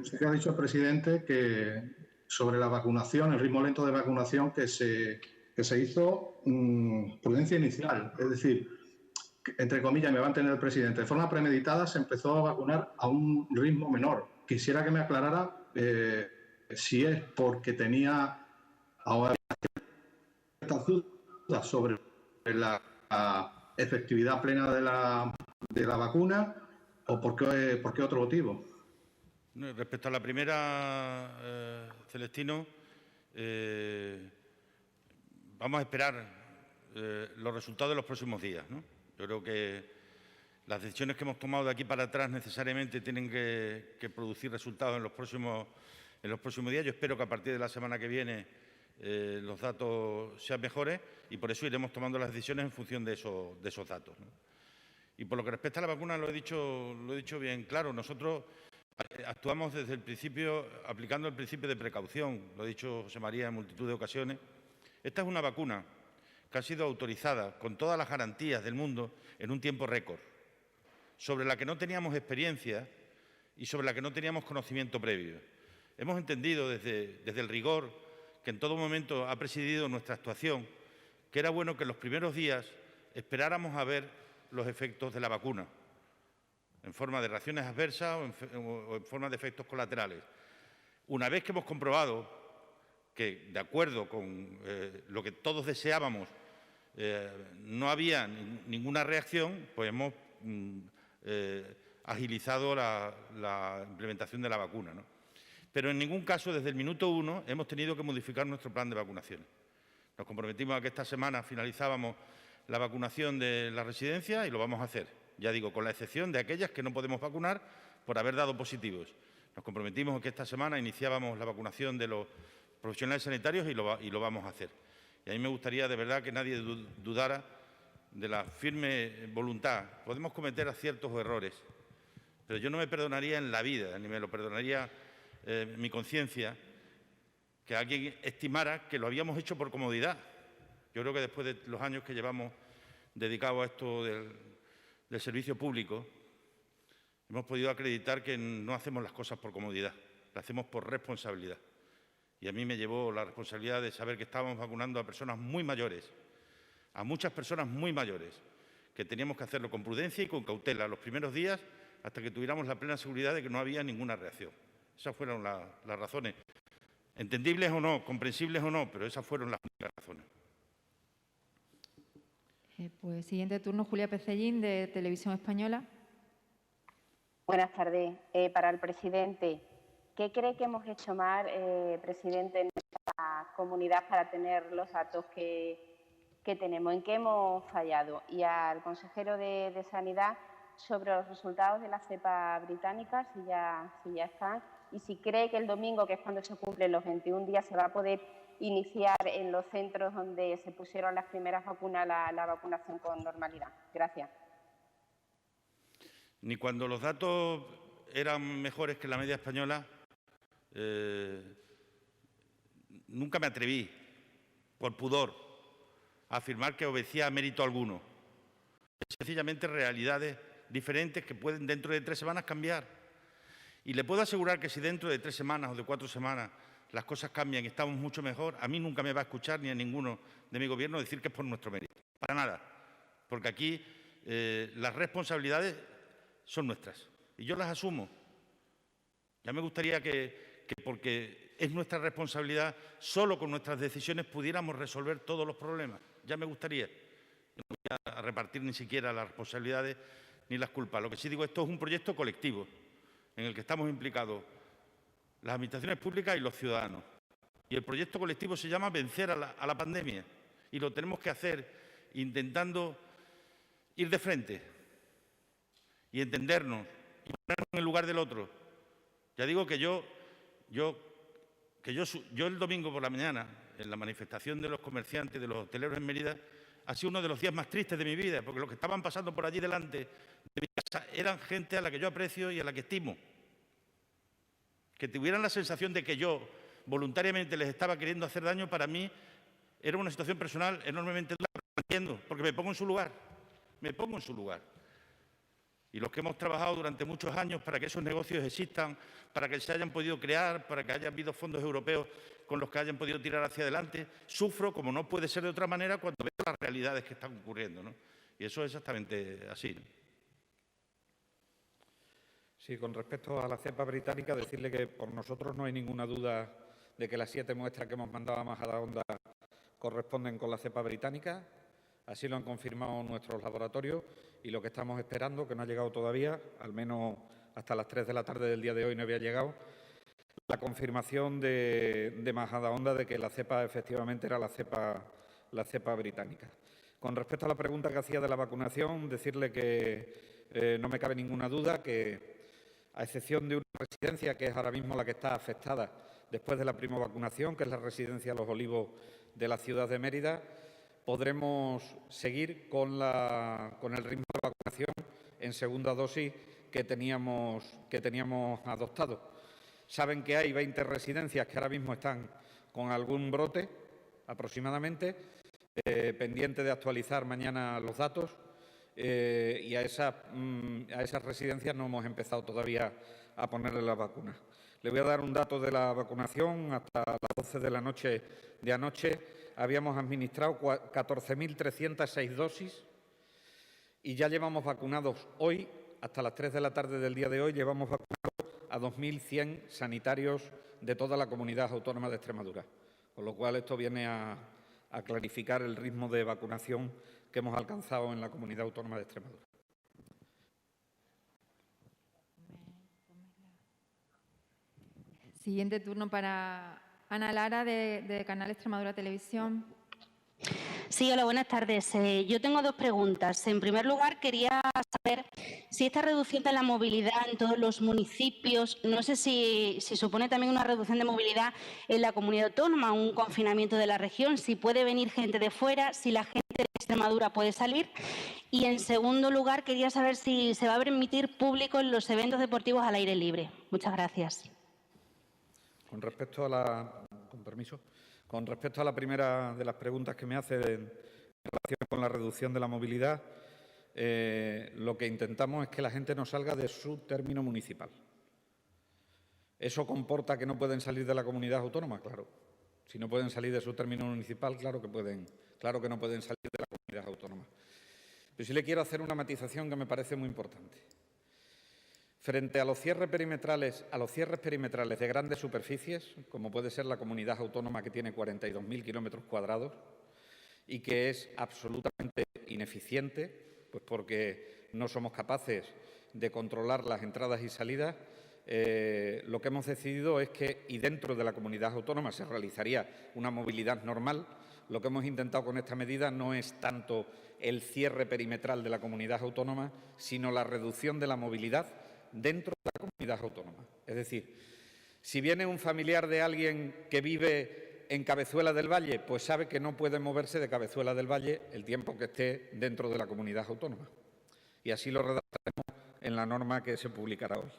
sí que ha dicho el presidente que sobre la vacunación, el ritmo lento de vacunación que se hizo prudencia inicial. Es decir, que, entre comillas, me va a entender el presidente, de forma premeditada se empezó a vacunar a un ritmo menor. Quisiera que me aclarara si es porque tenía ahora ciertas dudas sobre la efectividad plena de la vacuna o por qué otro motivo. Respecto a la primera, Celestino, vamos a esperar los resultados de los próximos días, ¿no? Yo creo que las decisiones que hemos tomado de aquí para atrás necesariamente tienen que producir resultados en los próximos días. Yo espero que a partir de la semana que viene los datos sean mejores y por eso iremos tomando las decisiones en función de esos datos, ¿no? Y por lo que respecta a la vacuna, lo he dicho bien claro. Nosotros actuamos desde el principio, aplicando el principio de precaución. Lo ha dicho José María en multitud de ocasiones. Esta es una vacuna que ha sido autorizada con todas las garantías del mundo en un tiempo récord, sobre la que no teníamos experiencia y sobre la que no teníamos conocimiento previo. Hemos entendido desde el rigor que en todo momento ha presidido nuestra actuación, que era bueno que en los primeros días esperáramos a ver los efectos de la vacuna, en forma de reacciones adversas o en forma de efectos colaterales. Una vez que hemos comprobado que, de acuerdo con lo que todos deseábamos, no había ninguna reacción, pues hemos agilizado la implementación de la vacuna, ¿no? Pero en ningún caso, desde el minuto 1, hemos tenido que modificar nuestro plan de vacunación. Nos comprometimos a que esta semana finalizábamos la vacunación de la residencia y lo vamos a hacer. Ya digo, con la excepción de aquellas que no podemos vacunar por haber dado positivos. Nos comprometimos a que esta semana iniciábamos la vacunación de los profesionales sanitarios y lo vamos a hacer. Y a mí me gustaría de verdad que nadie dudara de la firme voluntad. Podemos cometer aciertos o errores, pero yo no me perdonaría en la vida, ni me lo perdonaría mi conciencia, que alguien estimara que lo habíamos hecho por comodidad. Yo creo que después de los años que llevamos dedicados a esto del servicio público, hemos podido acreditar que no hacemos las cosas por comodidad, las hacemos por responsabilidad. Y a mí me llevó la responsabilidad de saber que estábamos vacunando a personas muy mayores, a muchas personas muy mayores, que teníamos que hacerlo con prudencia y con cautela los primeros días hasta que tuviéramos la plena seguridad de que no había ninguna reacción. Esas fueron las razones, entendibles o no, comprensibles o no, pero esas fueron las únicas razones. Pues siguiente turno, Julia Pecellín, de Televisión Española. Buenas tardes. Para el presidente, ¿qué cree que hemos hecho mal, presidente, en esta comunidad para tener los datos que tenemos? ¿En qué hemos fallado? Y al consejero de Sanidad, sobre los resultados de la cepa británica, si ya están, y si cree que el domingo, que es cuando se cumplen los 21 días, se va a poder iniciar en los centros donde se pusieron las primeras vacunas la vacunación con normalidad. Gracias. Ni cuando los datos eran mejores que la media española, nunca me atreví, por pudor, a afirmar que obedecía a mérito alguno. Es sencillamente realidades diferentes que pueden dentro de 3 semanas cambiar. Y le puedo asegurar que si dentro de 3 semanas o de 4 semanas las cosas cambian y estamos mucho mejor, a mí nunca me va a escuchar ni a ninguno de mi gobierno decir que es por nuestro mérito. Para nada. Porque aquí las responsabilidades son nuestras y yo las asumo. Ya me gustaría que porque es nuestra responsabilidad, solo con nuestras decisiones pudiéramos resolver todos los problemas. Ya me gustaría. No voy a repartir ni siquiera las responsabilidades ni las culpas. Lo que sí digo, esto es un proyecto colectivo en el que estamos implicados las administraciones públicas y los ciudadanos. Y el proyecto colectivo se llama vencer a la pandemia. Y lo tenemos que hacer intentando ir de frente y entendernos y ponernos en el lugar del otro. Ya digo que yo el domingo por la mañana, en la manifestación de los comerciantes, de los hoteleros en Mérida, ha sido uno de los días más tristes de mi vida, porque los que estaban pasando por allí delante de mi casa eran gente a la que yo aprecio y a la que estimo. Que tuvieran la sensación de que yo voluntariamente les estaba queriendo hacer daño, para mí era una situación personal enormemente dura, pero lo entiendo, porque me pongo en su lugar. Me pongo en su lugar. Y los que hemos trabajado durante muchos años para que esos negocios existan, para que se hayan podido crear, para que haya habido fondos europeos con los que hayan podido tirar hacia adelante, sufro, como no puede ser de otra manera, cuando veo las realidades que están ocurriendo, ¿no? Y eso es exactamente así, ¿no? Sí, con respecto a la cepa británica, decirle que por nosotros no hay ninguna duda de que las 7 muestras que hemos mandado a Majadahonda corresponden con la cepa británica. Así lo han confirmado nuestros laboratorios y lo que estamos esperando, que no ha llegado todavía, al menos hasta las 3 de la tarde del día de hoy no había llegado, la confirmación de Majadahonda de que la cepa efectivamente era la cepa británica. Con respecto a la pregunta que hacía de la vacunación, decirle que no me cabe ninguna duda que, a excepción de una residencia que es ahora mismo la que está afectada después de la prima vacunación, que es la residencia Los Olivos de la ciudad de Mérida, podremos seguir con el ritmo de vacunación en segunda dosis que teníamos adoptado. Saben que hay 20 residencias que ahora mismo están con algún brote aproximadamente, pendiente de actualizar mañana los datos, y a esas residencias no hemos empezado todavía a ponerle la vacuna. Le voy a dar un dato de la vacunación. Hasta las 12 de la noche de anoche habíamos administrado 14.306 dosis y ya llevamos vacunados hoy, hasta las 3 de la tarde del día de hoy, llevamos vacunados a 2.100 sanitarios de toda la comunidad autónoma de Extremadura. Con lo cual, esto viene a clarificar el ritmo de vacunación que hemos alcanzado en la comunidad autónoma de Extremadura. Siguiente turno para Ana Lara, de Canal Extremadura Televisión. Sí, hola, buenas tardes. Yo tengo 2 preguntas. En primer lugar, quería saber si esta reducción de la movilidad en todos los municipios, no sé si supone también una reducción de movilidad en la comunidad autónoma, un confinamiento de la región, si puede venir gente de fuera, si la gente de Extremadura puede salir. Y en segundo lugar, quería saber si se va a permitir público en los eventos deportivos al aire libre. Muchas gracias. Con respecto a la primera de las preguntas que me hace en relación con la reducción de la movilidad, lo que intentamos es que la gente no salga de su término municipal. ¿Eso comporta que no pueden salir de la comunidad autónoma? Claro. Si no pueden salir de su término municipal, claro que no pueden salir de la comunidad autónoma. Pero sí le quiero hacer una matización que me parece muy importante. Frente a los cierres perimetrales de grandes superficies, como puede ser la comunidad autónoma que tiene 42.000 kilómetros cuadrados y que es absolutamente ineficiente, pues porque no somos capaces de controlar las entradas y salidas, lo que hemos decidido es que, y dentro de la comunidad autónoma se realizaría una movilidad normal, lo que hemos intentado con esta medida no es tanto el cierre perimetral de la comunidad autónoma, sino la reducción de la movilidad dentro de la comunidad autónoma. Es decir, si viene un familiar de alguien que vive en Cabezuela del Valle, pues sabe que no puede moverse de Cabezuela del Valle el tiempo que esté dentro de la comunidad autónoma. Y así lo redactaremos en la norma que se publicará hoy.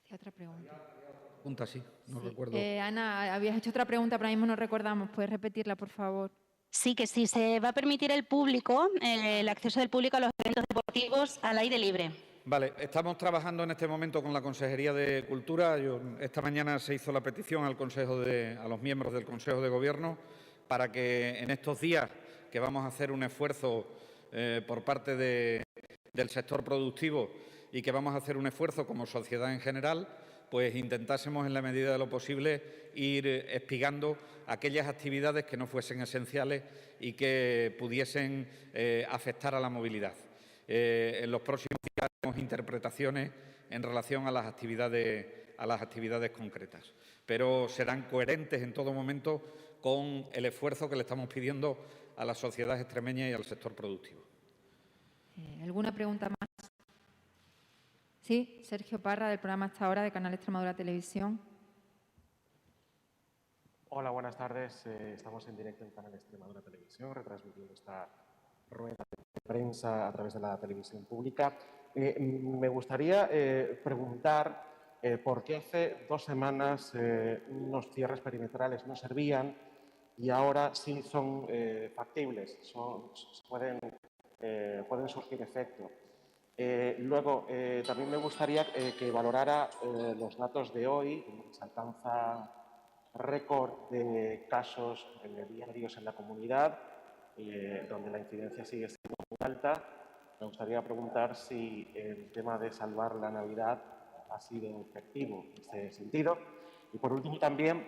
Hacía otra pregunta. Sí, no recuerdo. Ana, habías hecho otra pregunta, pero ahora mismo no recordamos. ¿Puedes repetirla, por favor? Sí, que si se va a permitir el público, el acceso del público a los eventos deportivos al aire libre. Vale, estamos trabajando en este momento con la Consejería de Cultura. Esta mañana se hizo la petición a los miembros del Consejo de Gobierno para que en estos días que vamos a hacer un esfuerzo por parte del sector productivo y que vamos a hacer un esfuerzo como sociedad en general, pues intentásemos en la medida de lo posible ir espigando aquellas actividades que no fuesen esenciales y que pudiesen afectar a la movilidad. En los próximos días haremos interpretaciones en relación a las actividades concretas, pero serán coherentes en todo momento con el esfuerzo que le estamos pidiendo a la sociedad extremeña y al sector productivo. ¿Alguna pregunta más? Sí, Sergio Parra, del programa Hasta Ahora de Canal Extremadura Televisión. Hola, buenas tardes. Estamos en directo en Canal Extremadura Televisión, retransmitiendo esta rueda de prensa a través de la televisión pública. Me gustaría preguntar por qué hace 2 semanas unos cierres perimetrales no servían y ahora sí son factibles, pueden surgir efecto. Luego, también me gustaría que valorara los datos de hoy, que se alcanza récord de casos diarios en la comunidad, donde la incidencia sigue siendo muy alta. Me gustaría preguntar si el tema de salvar la Navidad ha sido efectivo en este sentido. Y por último, también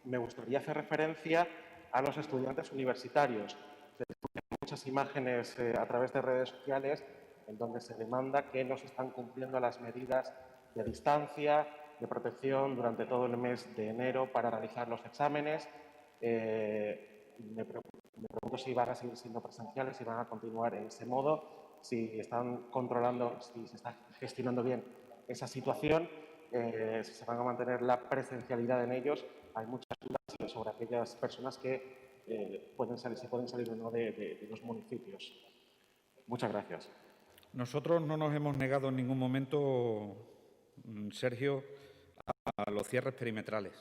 me gustaría hacer referencia a los estudiantes universitarios. Se difunden muchas imágenes a través de redes sociales en donde se demanda que no se están cumpliendo las medidas de distancia, de protección durante todo el mes de enero para realizar los exámenes. Me pregunto si van a seguir siendo presenciales, si van a continuar en ese modo, si están controlando, si se está gestionando bien esa situación, si se van a mantener la presencialidad en ellos. Hay muchas dudas sobre aquellas personas que si pueden salir o no de los municipios. Muchas gracias. Nosotros no nos hemos negado en ningún momento, Sergio, a los cierres perimetrales.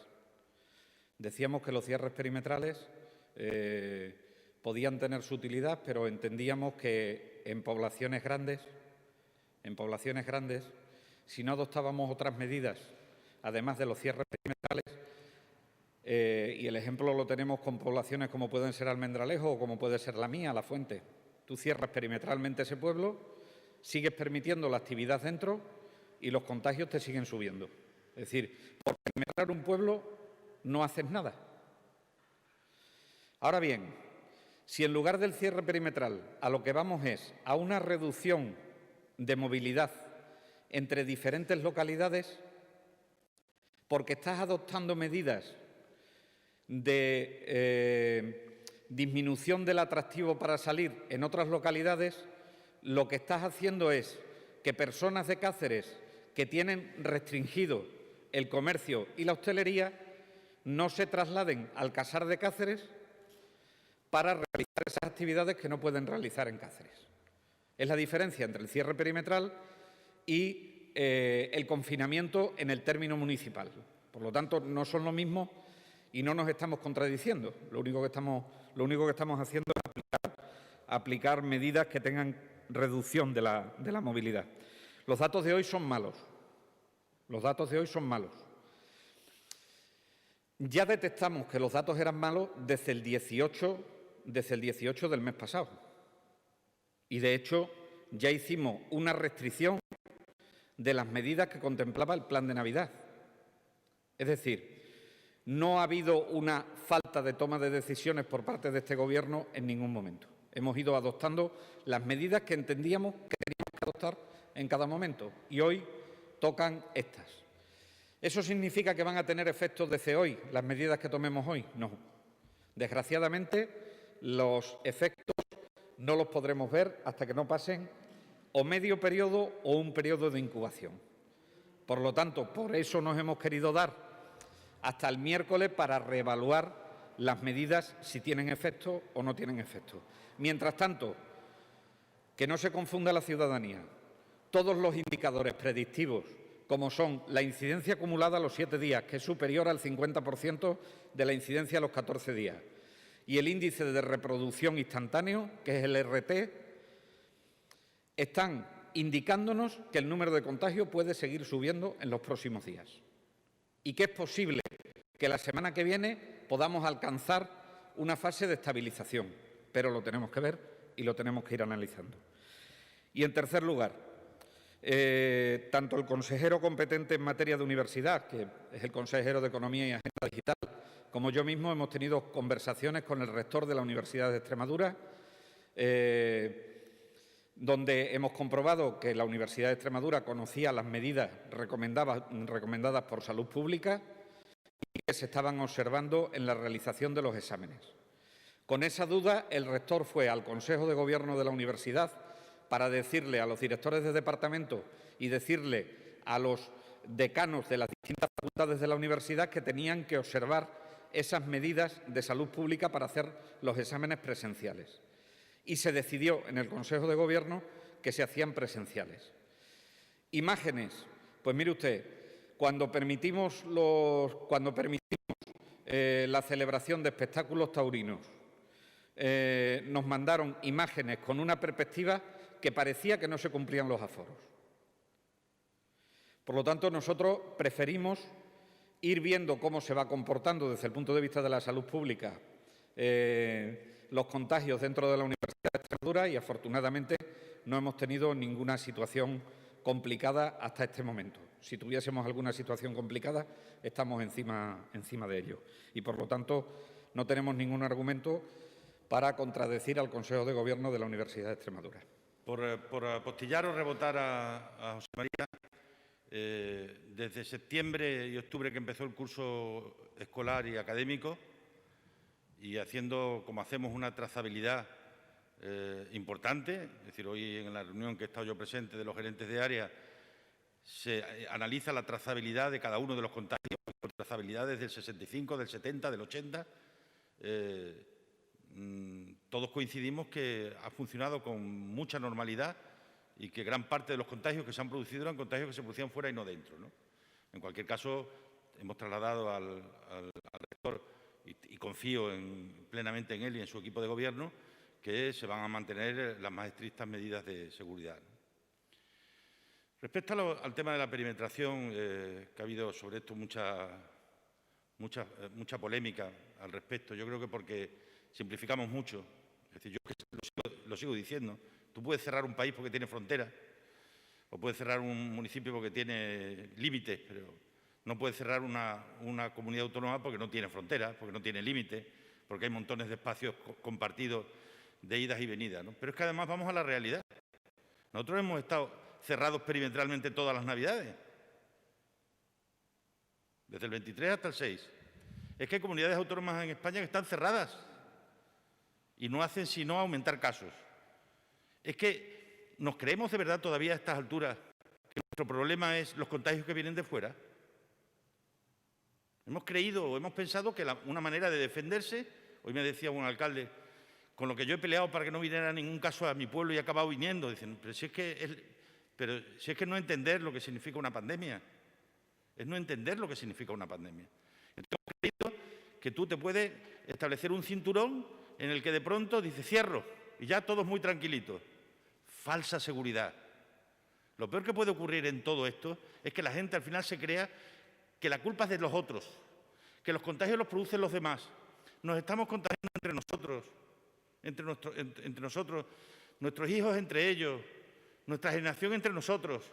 Decíamos que los cierres perimetrales podían tener su utilidad, pero entendíamos que en poblaciones grandes, si no adoptábamos otras medidas, además de los cierres perimetrales, y el ejemplo lo tenemos con poblaciones como pueden ser Almendralejo o como puede ser la mía, La Fuente. Tú cierras perimetralmente ese pueblo, sigues permitiendo la actividad dentro y los contagios te siguen subiendo. Es decir, por perimetrar un pueblo no haces nada. Ahora bien, si en lugar del cierre perimetral a lo que vamos es a una reducción de movilidad entre diferentes localidades, porque estás adoptando medidas de disminución del atractivo para salir en otras localidades, lo que estás haciendo es que personas de Cáceres que tienen restringido el comercio y la hostelería no se trasladen al Casar de Cáceres para realizar esas actividades que no pueden realizar en Cáceres. Es la diferencia entre el cierre perimetral y el confinamiento en el término municipal. Por lo tanto, no son lo mismo y no nos estamos contradiciendo. Lo único que estamos haciendo es aplicar medidas que tengan reducción de la movilidad. Los datos de hoy son malos. Ya detectamos que los datos eran malos desde el 18 del mes pasado. Y, de hecho, ya hicimos una restricción de las medidas que contemplaba el Plan de Navidad. Es decir, no ha habido una falta de toma de decisiones por parte de este Gobierno en ningún momento. Hemos ido adoptando las medidas que entendíamos que teníamos que adoptar en cada momento y hoy tocan estas. ¿Eso significa que van a tener efectos desde hoy las medidas que tomemos hoy? No. Desgraciadamente, los efectos no los podremos ver hasta que no pasen o medio periodo o un periodo de incubación. Por lo tanto, por eso nos hemos querido dar hasta el miércoles para reevaluar las medidas si tienen efecto o no tienen efecto. Mientras tanto, que no se confunda la ciudadanía. Todos los indicadores predictivos, como son la incidencia acumulada a los 7 días, que es superior al 50% de la incidencia a los 14 días, y el índice de reproducción instantáneo, que es el RT, están indicándonos que el número de contagios puede seguir subiendo en los próximos días y que es posible que la semana que viene podamos alcanzar una fase de estabilización, pero lo tenemos que ver y lo tenemos que ir analizando. Y, en tercer lugar, tanto el consejero competente en materia de universidad, que es el consejero de Economía y Agenda Digital, como yo mismo hemos tenido conversaciones con el rector de la Universidad de Extremadura, donde hemos comprobado que la Universidad de Extremadura conocía las medidas recomendadas por Salud Pública y que se estaban observando en la realización de los exámenes. Con esa duda, el rector fue al Consejo de Gobierno de la Universidad para decirle a los directores de departamento y decirle a los decanos de las distintas facultades de la universidad que tenían que observar esas medidas de salud pública para hacer los exámenes presenciales. Y se decidió en el Consejo de Gobierno que se hacían presenciales. Imágenes. Pues mire usted, cuando permitimos la celebración de espectáculos taurinos, nos mandaron imágenes con una perspectiva que parecía que no se cumplían los aforos. Por lo tanto, nosotros preferimos ir viendo cómo se va comportando desde el punto de vista de la salud pública los contagios dentro de la Universidad de Extremadura y, afortunadamente, no hemos tenido ninguna situación complicada hasta este momento. Si tuviésemos alguna situación complicada, estamos encima de ello. Y, por lo tanto, no tenemos ningún argumento para contradecir al Consejo de Gobierno de la Universidad de Extremadura. Por apostillar o rebotar a José María, desde septiembre y octubre que empezó el curso escolar y académico, y haciendo, como hacemos, una trazabilidad importante, es decir, hoy en la reunión que he estado yo presente de los gerentes de área, se analiza la trazabilidad de cada uno de los contagios, trazabilidad desde el 65, del 70, del 80. Todos coincidimos que ha funcionado con mucha normalidad y que gran parte de los contagios que se han producido eran contagios que se producían fuera y no dentro, ¿no? En cualquier caso, hemos trasladado al rector, y confío plenamente en él y en su equipo de gobierno, que se van a mantener las más estrictas medidas de seguridad. Respecto al tema de la perimetración, que ha habido sobre esto mucha polémica al respecto, yo creo que porque simplificamos mucho. Es decir, yo lo sigo diciendo. Tú puedes cerrar un país porque tiene fronteras, o puedes cerrar un municipio porque tiene límites, pero no puedes cerrar una comunidad autónoma porque no tiene fronteras, porque no tiene límites, porque hay montones de espacios compartidos de idas y venidas, ¿no? Pero es que además vamos a la realidad. Nosotros hemos estado cerrados perimetralmente todas las Navidades, desde el 23 hasta el 6. Es que hay comunidades autónomas en España que están cerradas y no hacen sino aumentar casos. Es que nos creemos de verdad todavía a estas alturas que nuestro problema es los contagios que vienen de fuera. Hemos creído o hemos pensado que una manera de defenderse, hoy me decía un alcalde, con lo que yo he peleado para que no viniera ningún caso a mi pueblo y he acabado viniendo, dicen, pero si es que no entender lo que significa una pandemia, es no entender lo que significa una pandemia. Entonces, hemos creído que tú te puedes establecer un cinturón en el que de pronto dices cierro y ya todos muy tranquilitos. Falsa seguridad. Lo peor que puede ocurrir en todo esto es que la gente al final se crea que la culpa es de los otros, que los contagios los producen los demás. Nos estamos contagiando entre nosotros, nuestros hijos entre ellos, nuestra generación entre nosotros.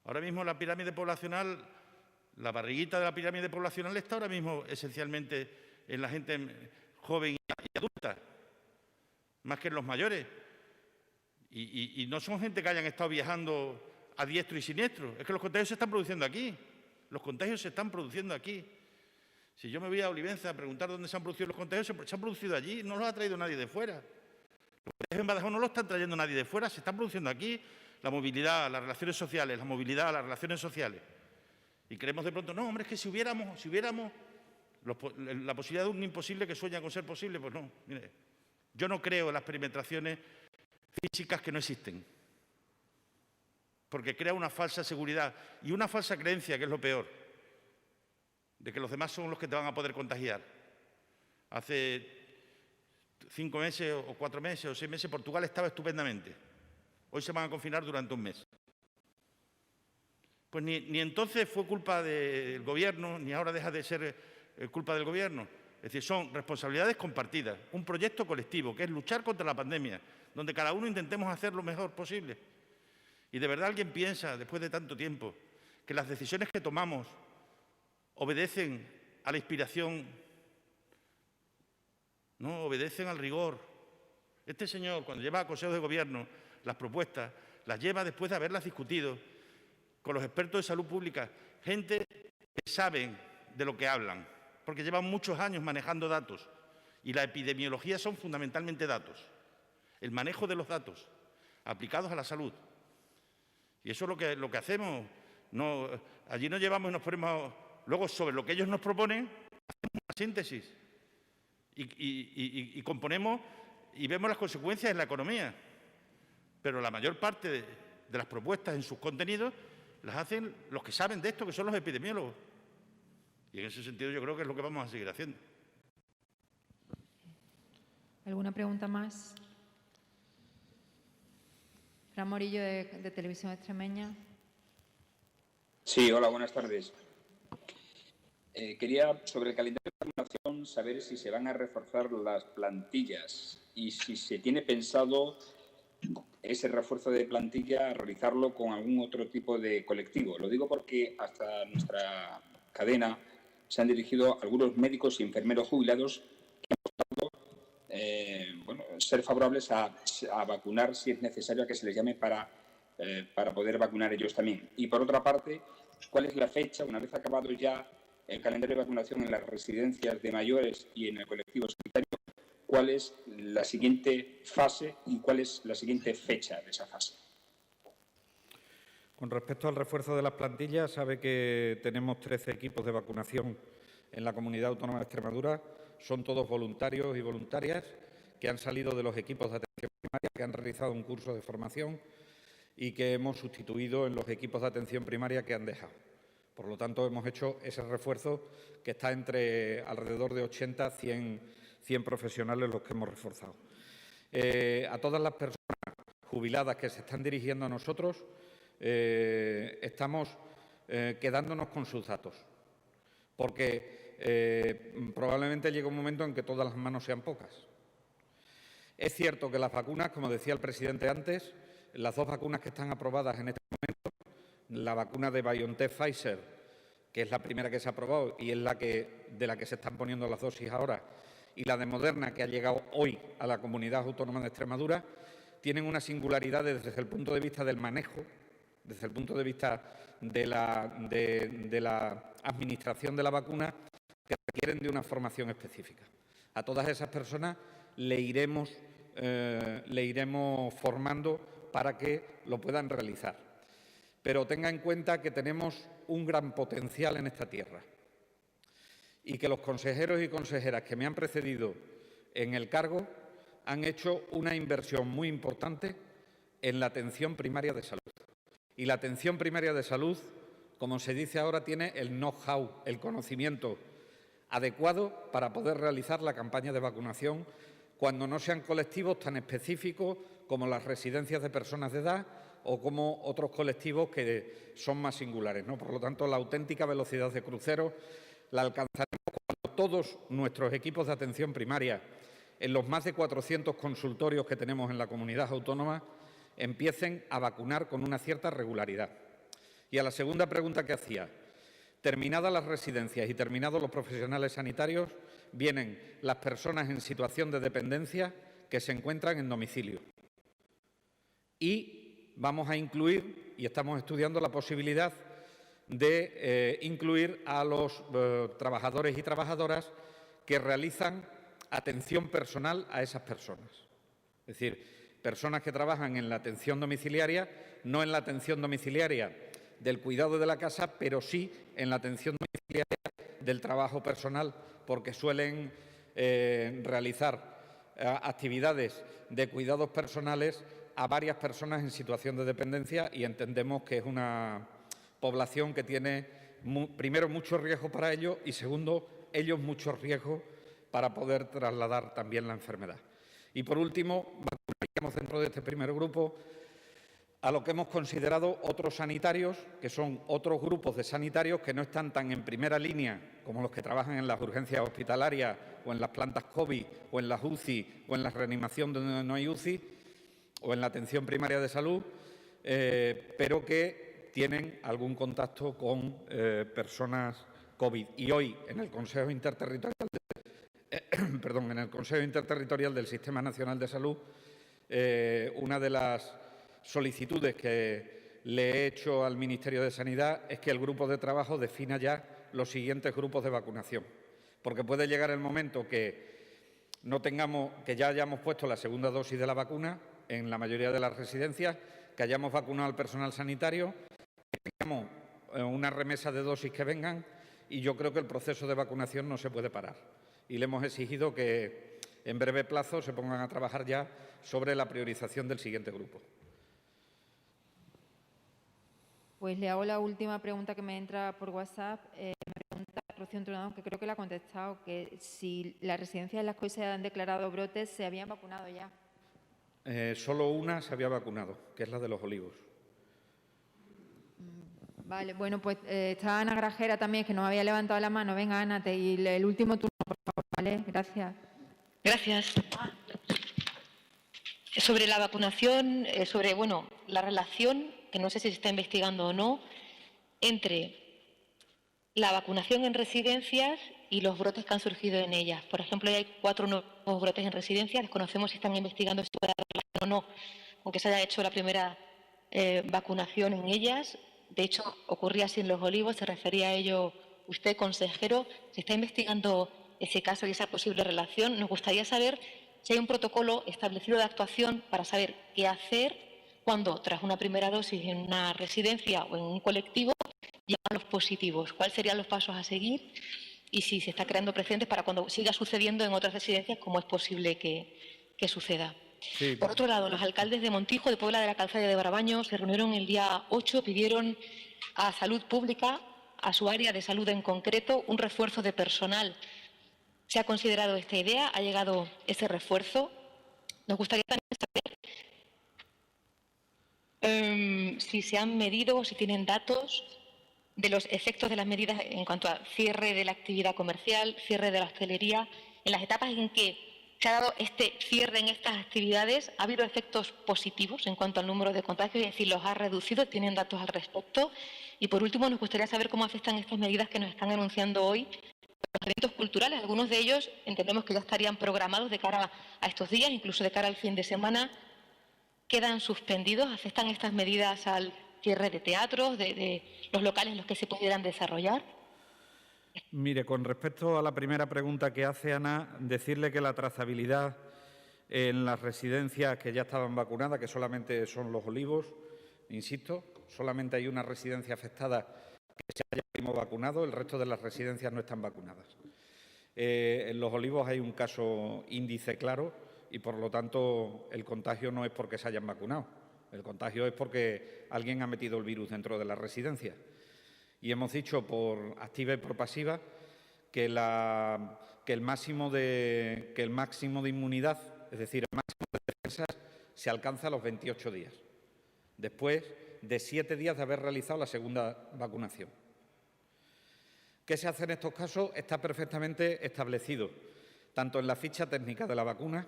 Ahora mismo la pirámide poblacional, la barriguita de la pirámide poblacional está ahora mismo esencialmente en la gente joven y adulta, más que en los mayores. Y no son gente que hayan estado viajando a diestro y siniestro, es que los contagios se están produciendo aquí. Los contagios se están produciendo aquí. Si yo me voy a Olivenza a preguntar dónde se han producido los contagios, se han producido allí, no los ha traído nadie de fuera. Los contagios en Badajoz no los están trayendo nadie de fuera, se están produciendo aquí. La movilidad, las relaciones sociales, la movilidad, las relaciones sociales. Y creemos de pronto, no, hombre, es que si hubiéramos la posibilidad de un imposible que sueña con ser posible, pues no. Mire, yo no creo en las perimetraciones físicas que no existen, porque crea una falsa seguridad y una falsa creencia, que es lo peor, de que los demás son los que te van a poder contagiar. Hace 5 meses o 4 meses o 6 meses Portugal estaba estupendamente, Hoy se van a confinar durante un mes. Pues ni entonces fue culpa del Gobierno, ni ahora deja de ser culpa del Gobierno. Es decir, son responsabilidades compartidas, un proyecto colectivo, que es luchar contra la pandemia, donde cada uno intentemos hacer lo mejor posible. Y de verdad alguien piensa, después de tanto tiempo, que las decisiones que tomamos obedecen a la inspiración, no, obedecen al rigor. Este señor, cuando lleva a Consejo de Gobierno las propuestas, las lleva después de haberlas discutido con los expertos de salud pública, gente que saben de lo que hablan, porque llevan muchos años manejando datos. Y la epidemiología son fundamentalmente datos, el manejo de los datos aplicados a la salud. Y eso es lo que hacemos. No, allí nos llevamos y nos ponemos... Luego, sobre lo que ellos nos proponen, hacemos una síntesis y componemos y vemos las consecuencias en la economía. Pero la mayor parte de las propuestas en sus contenidos las hacen los que saben de esto, que son los epidemiólogos. Y en ese sentido yo creo que es lo que vamos a seguir haciendo. ¿Alguna pregunta más? Fran Morillo, de Televisión Extremeña. Sí, hola, buenas tardes. Quería, sobre el calendario de vacunación, saber si se van a reforzar las plantillas y si se tiene pensado ese refuerzo de plantilla realizarlo con algún otro tipo de colectivo. Lo digo porque hasta nuestra cadena se han dirigido algunos médicos y enfermeros jubilados que han mostrado ser favorables a vacunar si es necesario, a que se les llame para poder vacunar ellos también. Y por otra parte, ¿cuál es la fecha, una vez acabado ya el calendario de vacunación en las residencias de mayores y en el colectivo sanitario, cuál es la siguiente fase y cuál es la siguiente fecha de esa fase? Con respecto al refuerzo de las plantillas, sabe que tenemos 13 equipos de vacunación en la Comunidad Autónoma de Extremadura. Son todos voluntarios y voluntarias que han salido de los equipos de atención primaria, que han realizado un curso de formación y que hemos sustituido en los equipos de atención primaria que han dejado. Por lo tanto, hemos hecho ese refuerzo que está entre alrededor de 80 a 100 profesionales los que hemos reforzado. A todas las personas jubiladas que se están dirigiendo a nosotros, estamos quedándonos con sus datos, porque probablemente llegue un momento en que todas las manos sean pocas. Es cierto que las vacunas, como decía el presidente antes, las dos vacunas que están aprobadas en este momento, la vacuna de BioNTech-Pfizer, que es la primera que se ha aprobado y es de la que se están poniendo las dosis ahora, y la de Moderna, que ha llegado hoy a la Comunidad Autónoma de Extremadura, tienen una singularidad desde el punto de vista del manejo, desde el punto de vista de la administración de la vacuna, que requieren de una formación específica. A todas esas personas le iremos formando para que lo puedan realizar. Pero tenga en cuenta que tenemos un gran potencial en esta tierra y que los consejeros y consejeras que me han precedido en el cargo han hecho una inversión muy importante en la atención primaria de salud. Y la atención primaria de salud, como se dice ahora, tiene el know-how, el conocimiento adecuado para poder realizar la campaña de vacunación cuando no sean colectivos tan específicos como las residencias de personas de edad o como otros colectivos que son más singulares, ¿no? Por lo tanto, la auténtica velocidad de crucero la alcanzaremos cuando todos nuestros equipos de atención primaria, en los más de 400 consultorios que tenemos en la comunidad autónoma, empiecen a vacunar con una cierta regularidad. Y a la segunda pregunta que hacía, terminadas las residencias y terminados los profesionales sanitarios, vienen las personas en situación de dependencia que se encuentran en domicilio. Y vamos a incluir, y estamos estudiando la posibilidad de incluir a los trabajadores y trabajadoras que realizan atención personal a esas personas. Es decir, personas que trabajan en la atención domiciliaria, no en la atención domiciliaria del cuidado de la casa, pero sí en la atención domiciliaria del trabajo personal, porque suelen realizar actividades de cuidados personales a varias personas en situación de dependencia y entendemos que es una población que tiene, primero, mucho riesgo para ellos y, segundo, ellos mucho riesgo para poder trasladar también la enfermedad. Y, por último, vacunaríamos dentro de este primer grupo a lo que hemos considerado otros sanitarios, que son otros grupos de sanitarios que no están tan en primera línea como los que trabajan en las urgencias hospitalarias o en las plantas COVID o en las UCI o en la reanimación donde no hay UCI o en la atención primaria de salud, pero que tienen algún contacto con personas COVID. Y hoy, en el Consejo Interterritorial del Sistema Nacional de Salud, una de las solicitudes que le he hecho al Ministerio de Sanidad es que el grupo de trabajo defina ya los siguientes grupos de vacunación, porque puede llegar el momento que ya hayamos puesto la segunda dosis de la vacuna en la mayoría de las residencias, que hayamos vacunado al personal sanitario, que tengamos una remesa de dosis que vengan, y yo creo que el proceso de vacunación no se puede parar. Y le hemos exigido que en breve plazo se pongan a trabajar ya sobre la priorización del siguiente grupo. Pues le hago la última pregunta que me entra por WhatsApp. Me pregunta Rocío Entronado, que creo que la ha contestado, que si las residencias en las que hoy se han declarado brotes se habían vacunado ya. Solo una se había vacunado, que es la de Los Olivos. Vale, bueno, pues está Ana Grajera también, que nos había levantado la mano. Venga, Ana, y el último turno, por favor, ¿vale? Gracias. Gracias. Sobre la vacunación, sobre la relación, que no sé si se está investigando o no, entre la vacunación en residencias y los brotes que han surgido en ellas. Por ejemplo, hay 4 nuevos brotes en residencias. Desconocemos si están investigando si puede haber relación o no, aunque se haya hecho la primera vacunación en ellas. De hecho, ocurría así en Los Olivos, se refería a ello usted, consejero. Se está investigando ese caso y esa posible relación. Nos gustaría saber si hay un protocolo establecido de actuación para saber qué hacer cuando, tras una primera dosis en una residencia o en un colectivo, llegan los positivos. ¿Cuáles serían los pasos a seguir? Y si se está creando precedentes para cuando siga sucediendo en otras residencias, ¿cómo es posible que suceda? Sí. Por otro lado, los alcaldes de Montijo, de Puebla de la Calzada y de Barabaño se reunieron el día 8, pidieron a Salud Pública, a su área de salud en concreto, un refuerzo de personal. ¿Se ha considerado esta idea? ¿Ha llegado ese refuerzo? Nos gustaría también saber si se han medido o si tienen datos de los efectos de las medidas en cuanto a cierre de la actividad comercial, cierre de la hostelería, en las etapas en que se ha dado este cierre en estas actividades. ¿Ha habido efectos positivos en cuanto al número de contagios? Es decir, ¿los ha reducido? ¿Tienen datos al respecto? Y por último, nos gustaría saber cómo afectan estas medidas que nos están anunciando hoy los eventos culturales. Algunos de ellos entendemos que ya estarían programados de cara a estos días, incluso de cara al fin de semana. ¿Quedan suspendidos? ¿Afectan estas medidas al cierre de teatros, de los locales en los que se pudieran desarrollar? Mire, con respecto a la primera pregunta que hace Ana, decirle que la trazabilidad en las residencias que ya estaban vacunadas, que solamente son Los Olivos, insisto, solamente hay una residencia afectada que se haya vacunado, el resto de las residencias no están vacunadas. En Los Olivos hay un caso índice claro y, por lo tanto, el contagio no es porque se hayan vacunado. El contagio es porque alguien ha metido el virus dentro de la residencia. Y hemos dicho por activa y por pasiva que el máximo de inmunidad, es decir, el máximo de defensas, se alcanza a los 28 días, después de 7 días de haber realizado la segunda vacunación. ¿Qué se hace en estos casos? Está perfectamente establecido, tanto en la ficha técnica de la vacuna,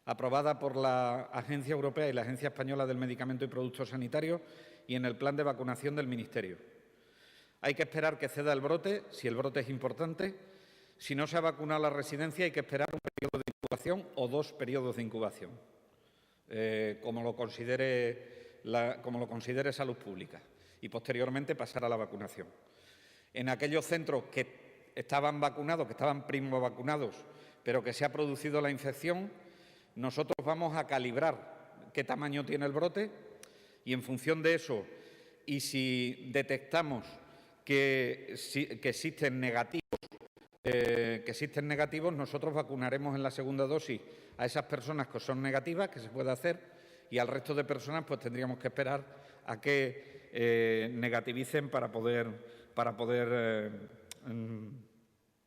aprobada por la Agencia Europea y la Agencia Española del Medicamento y Productos Sanitarios, y en el plan de vacunación del Ministerio. Hay que esperar que ceda el brote, si el brote es importante. Si no se ha vacunado la residencia, hay que esperar un periodo de incubación o 2 periodos de incubación, como lo considere Salud Pública, y posteriormente pasar a la vacunación. En aquellos centros que estaban vacunados, que estaban primo vacunados, pero que se ha producido la infección, nosotros vamos a calibrar qué tamaño tiene el brote y, en función de eso, y si detectamos que existen negativos, nosotros vacunaremos en la segunda dosis a esas personas que son negativas, que se puede hacer, y al resto de personas pues tendríamos que esperar a que negativicen para poder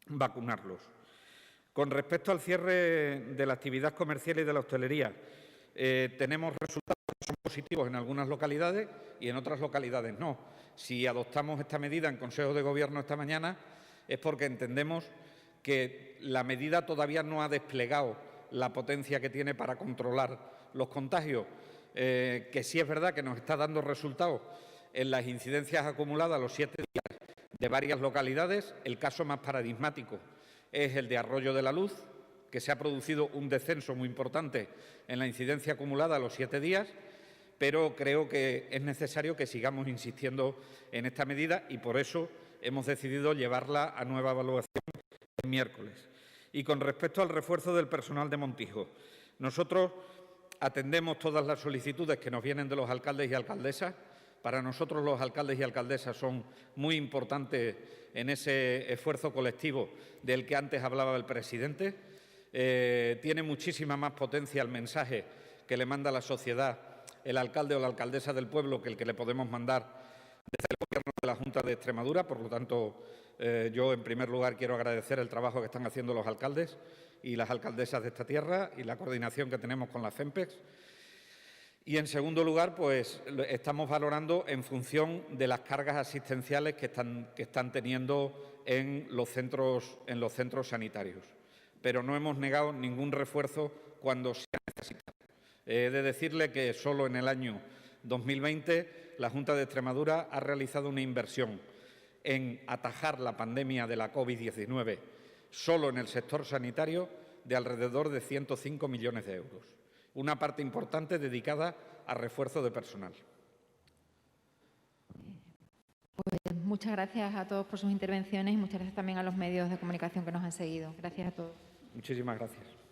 vacunarlos. Con respecto al cierre de la actividad comercial y de la hostelería, tenemos resultados son positivos en algunas localidades y en otras localidades no. Si adoptamos esta medida en Consejo de Gobierno esta mañana es porque entendemos que la medida todavía no ha desplegado la potencia que tiene para controlar los contagios, que sí es verdad que nos está dando resultados en las incidencias acumuladas a los 7 días de varias localidades. El caso más paradigmático es el de Arroyo de la Luz, que se ha producido un descenso muy importante en la incidencia acumulada a los 7 días, pero creo que es necesario que sigamos insistiendo en esta medida y por eso hemos decidido llevarla a nueva evaluación el miércoles. Y con respecto al refuerzo del personal de Montijo, nosotros atendemos todas las solicitudes que nos vienen de los alcaldes y alcaldesas. Para nosotros los alcaldes y alcaldesas son muy importantes en ese esfuerzo colectivo del que antes hablaba el presidente. Tiene muchísima más potencia el mensaje que le manda a la sociedad el alcalde o la alcaldesa del pueblo que el que le podemos mandar desde el Gobierno de la Junta de Extremadura. Por lo tanto, yo en primer lugar quiero agradecer el trabajo que están haciendo los alcaldes y las alcaldesas de esta tierra y la coordinación que tenemos con la FEMPEX. Y en segundo lugar, pues estamos valorando en función de las cargas asistenciales que están teniendo en los centros sanitarios. Pero no hemos negado ningún refuerzo cuando se ha necesitado. He de decirle que solo en el año 2020 la Junta de Extremadura ha realizado una inversión en atajar la pandemia de la COVID-19 solo en el sector sanitario de alrededor de 105 millones de euros. Una parte importante dedicada a refuerzo de personal. Pues muchas gracias a todos por sus intervenciones y muchas gracias también a los medios de comunicación que nos han seguido. Gracias a todos. Muchísimas gracias.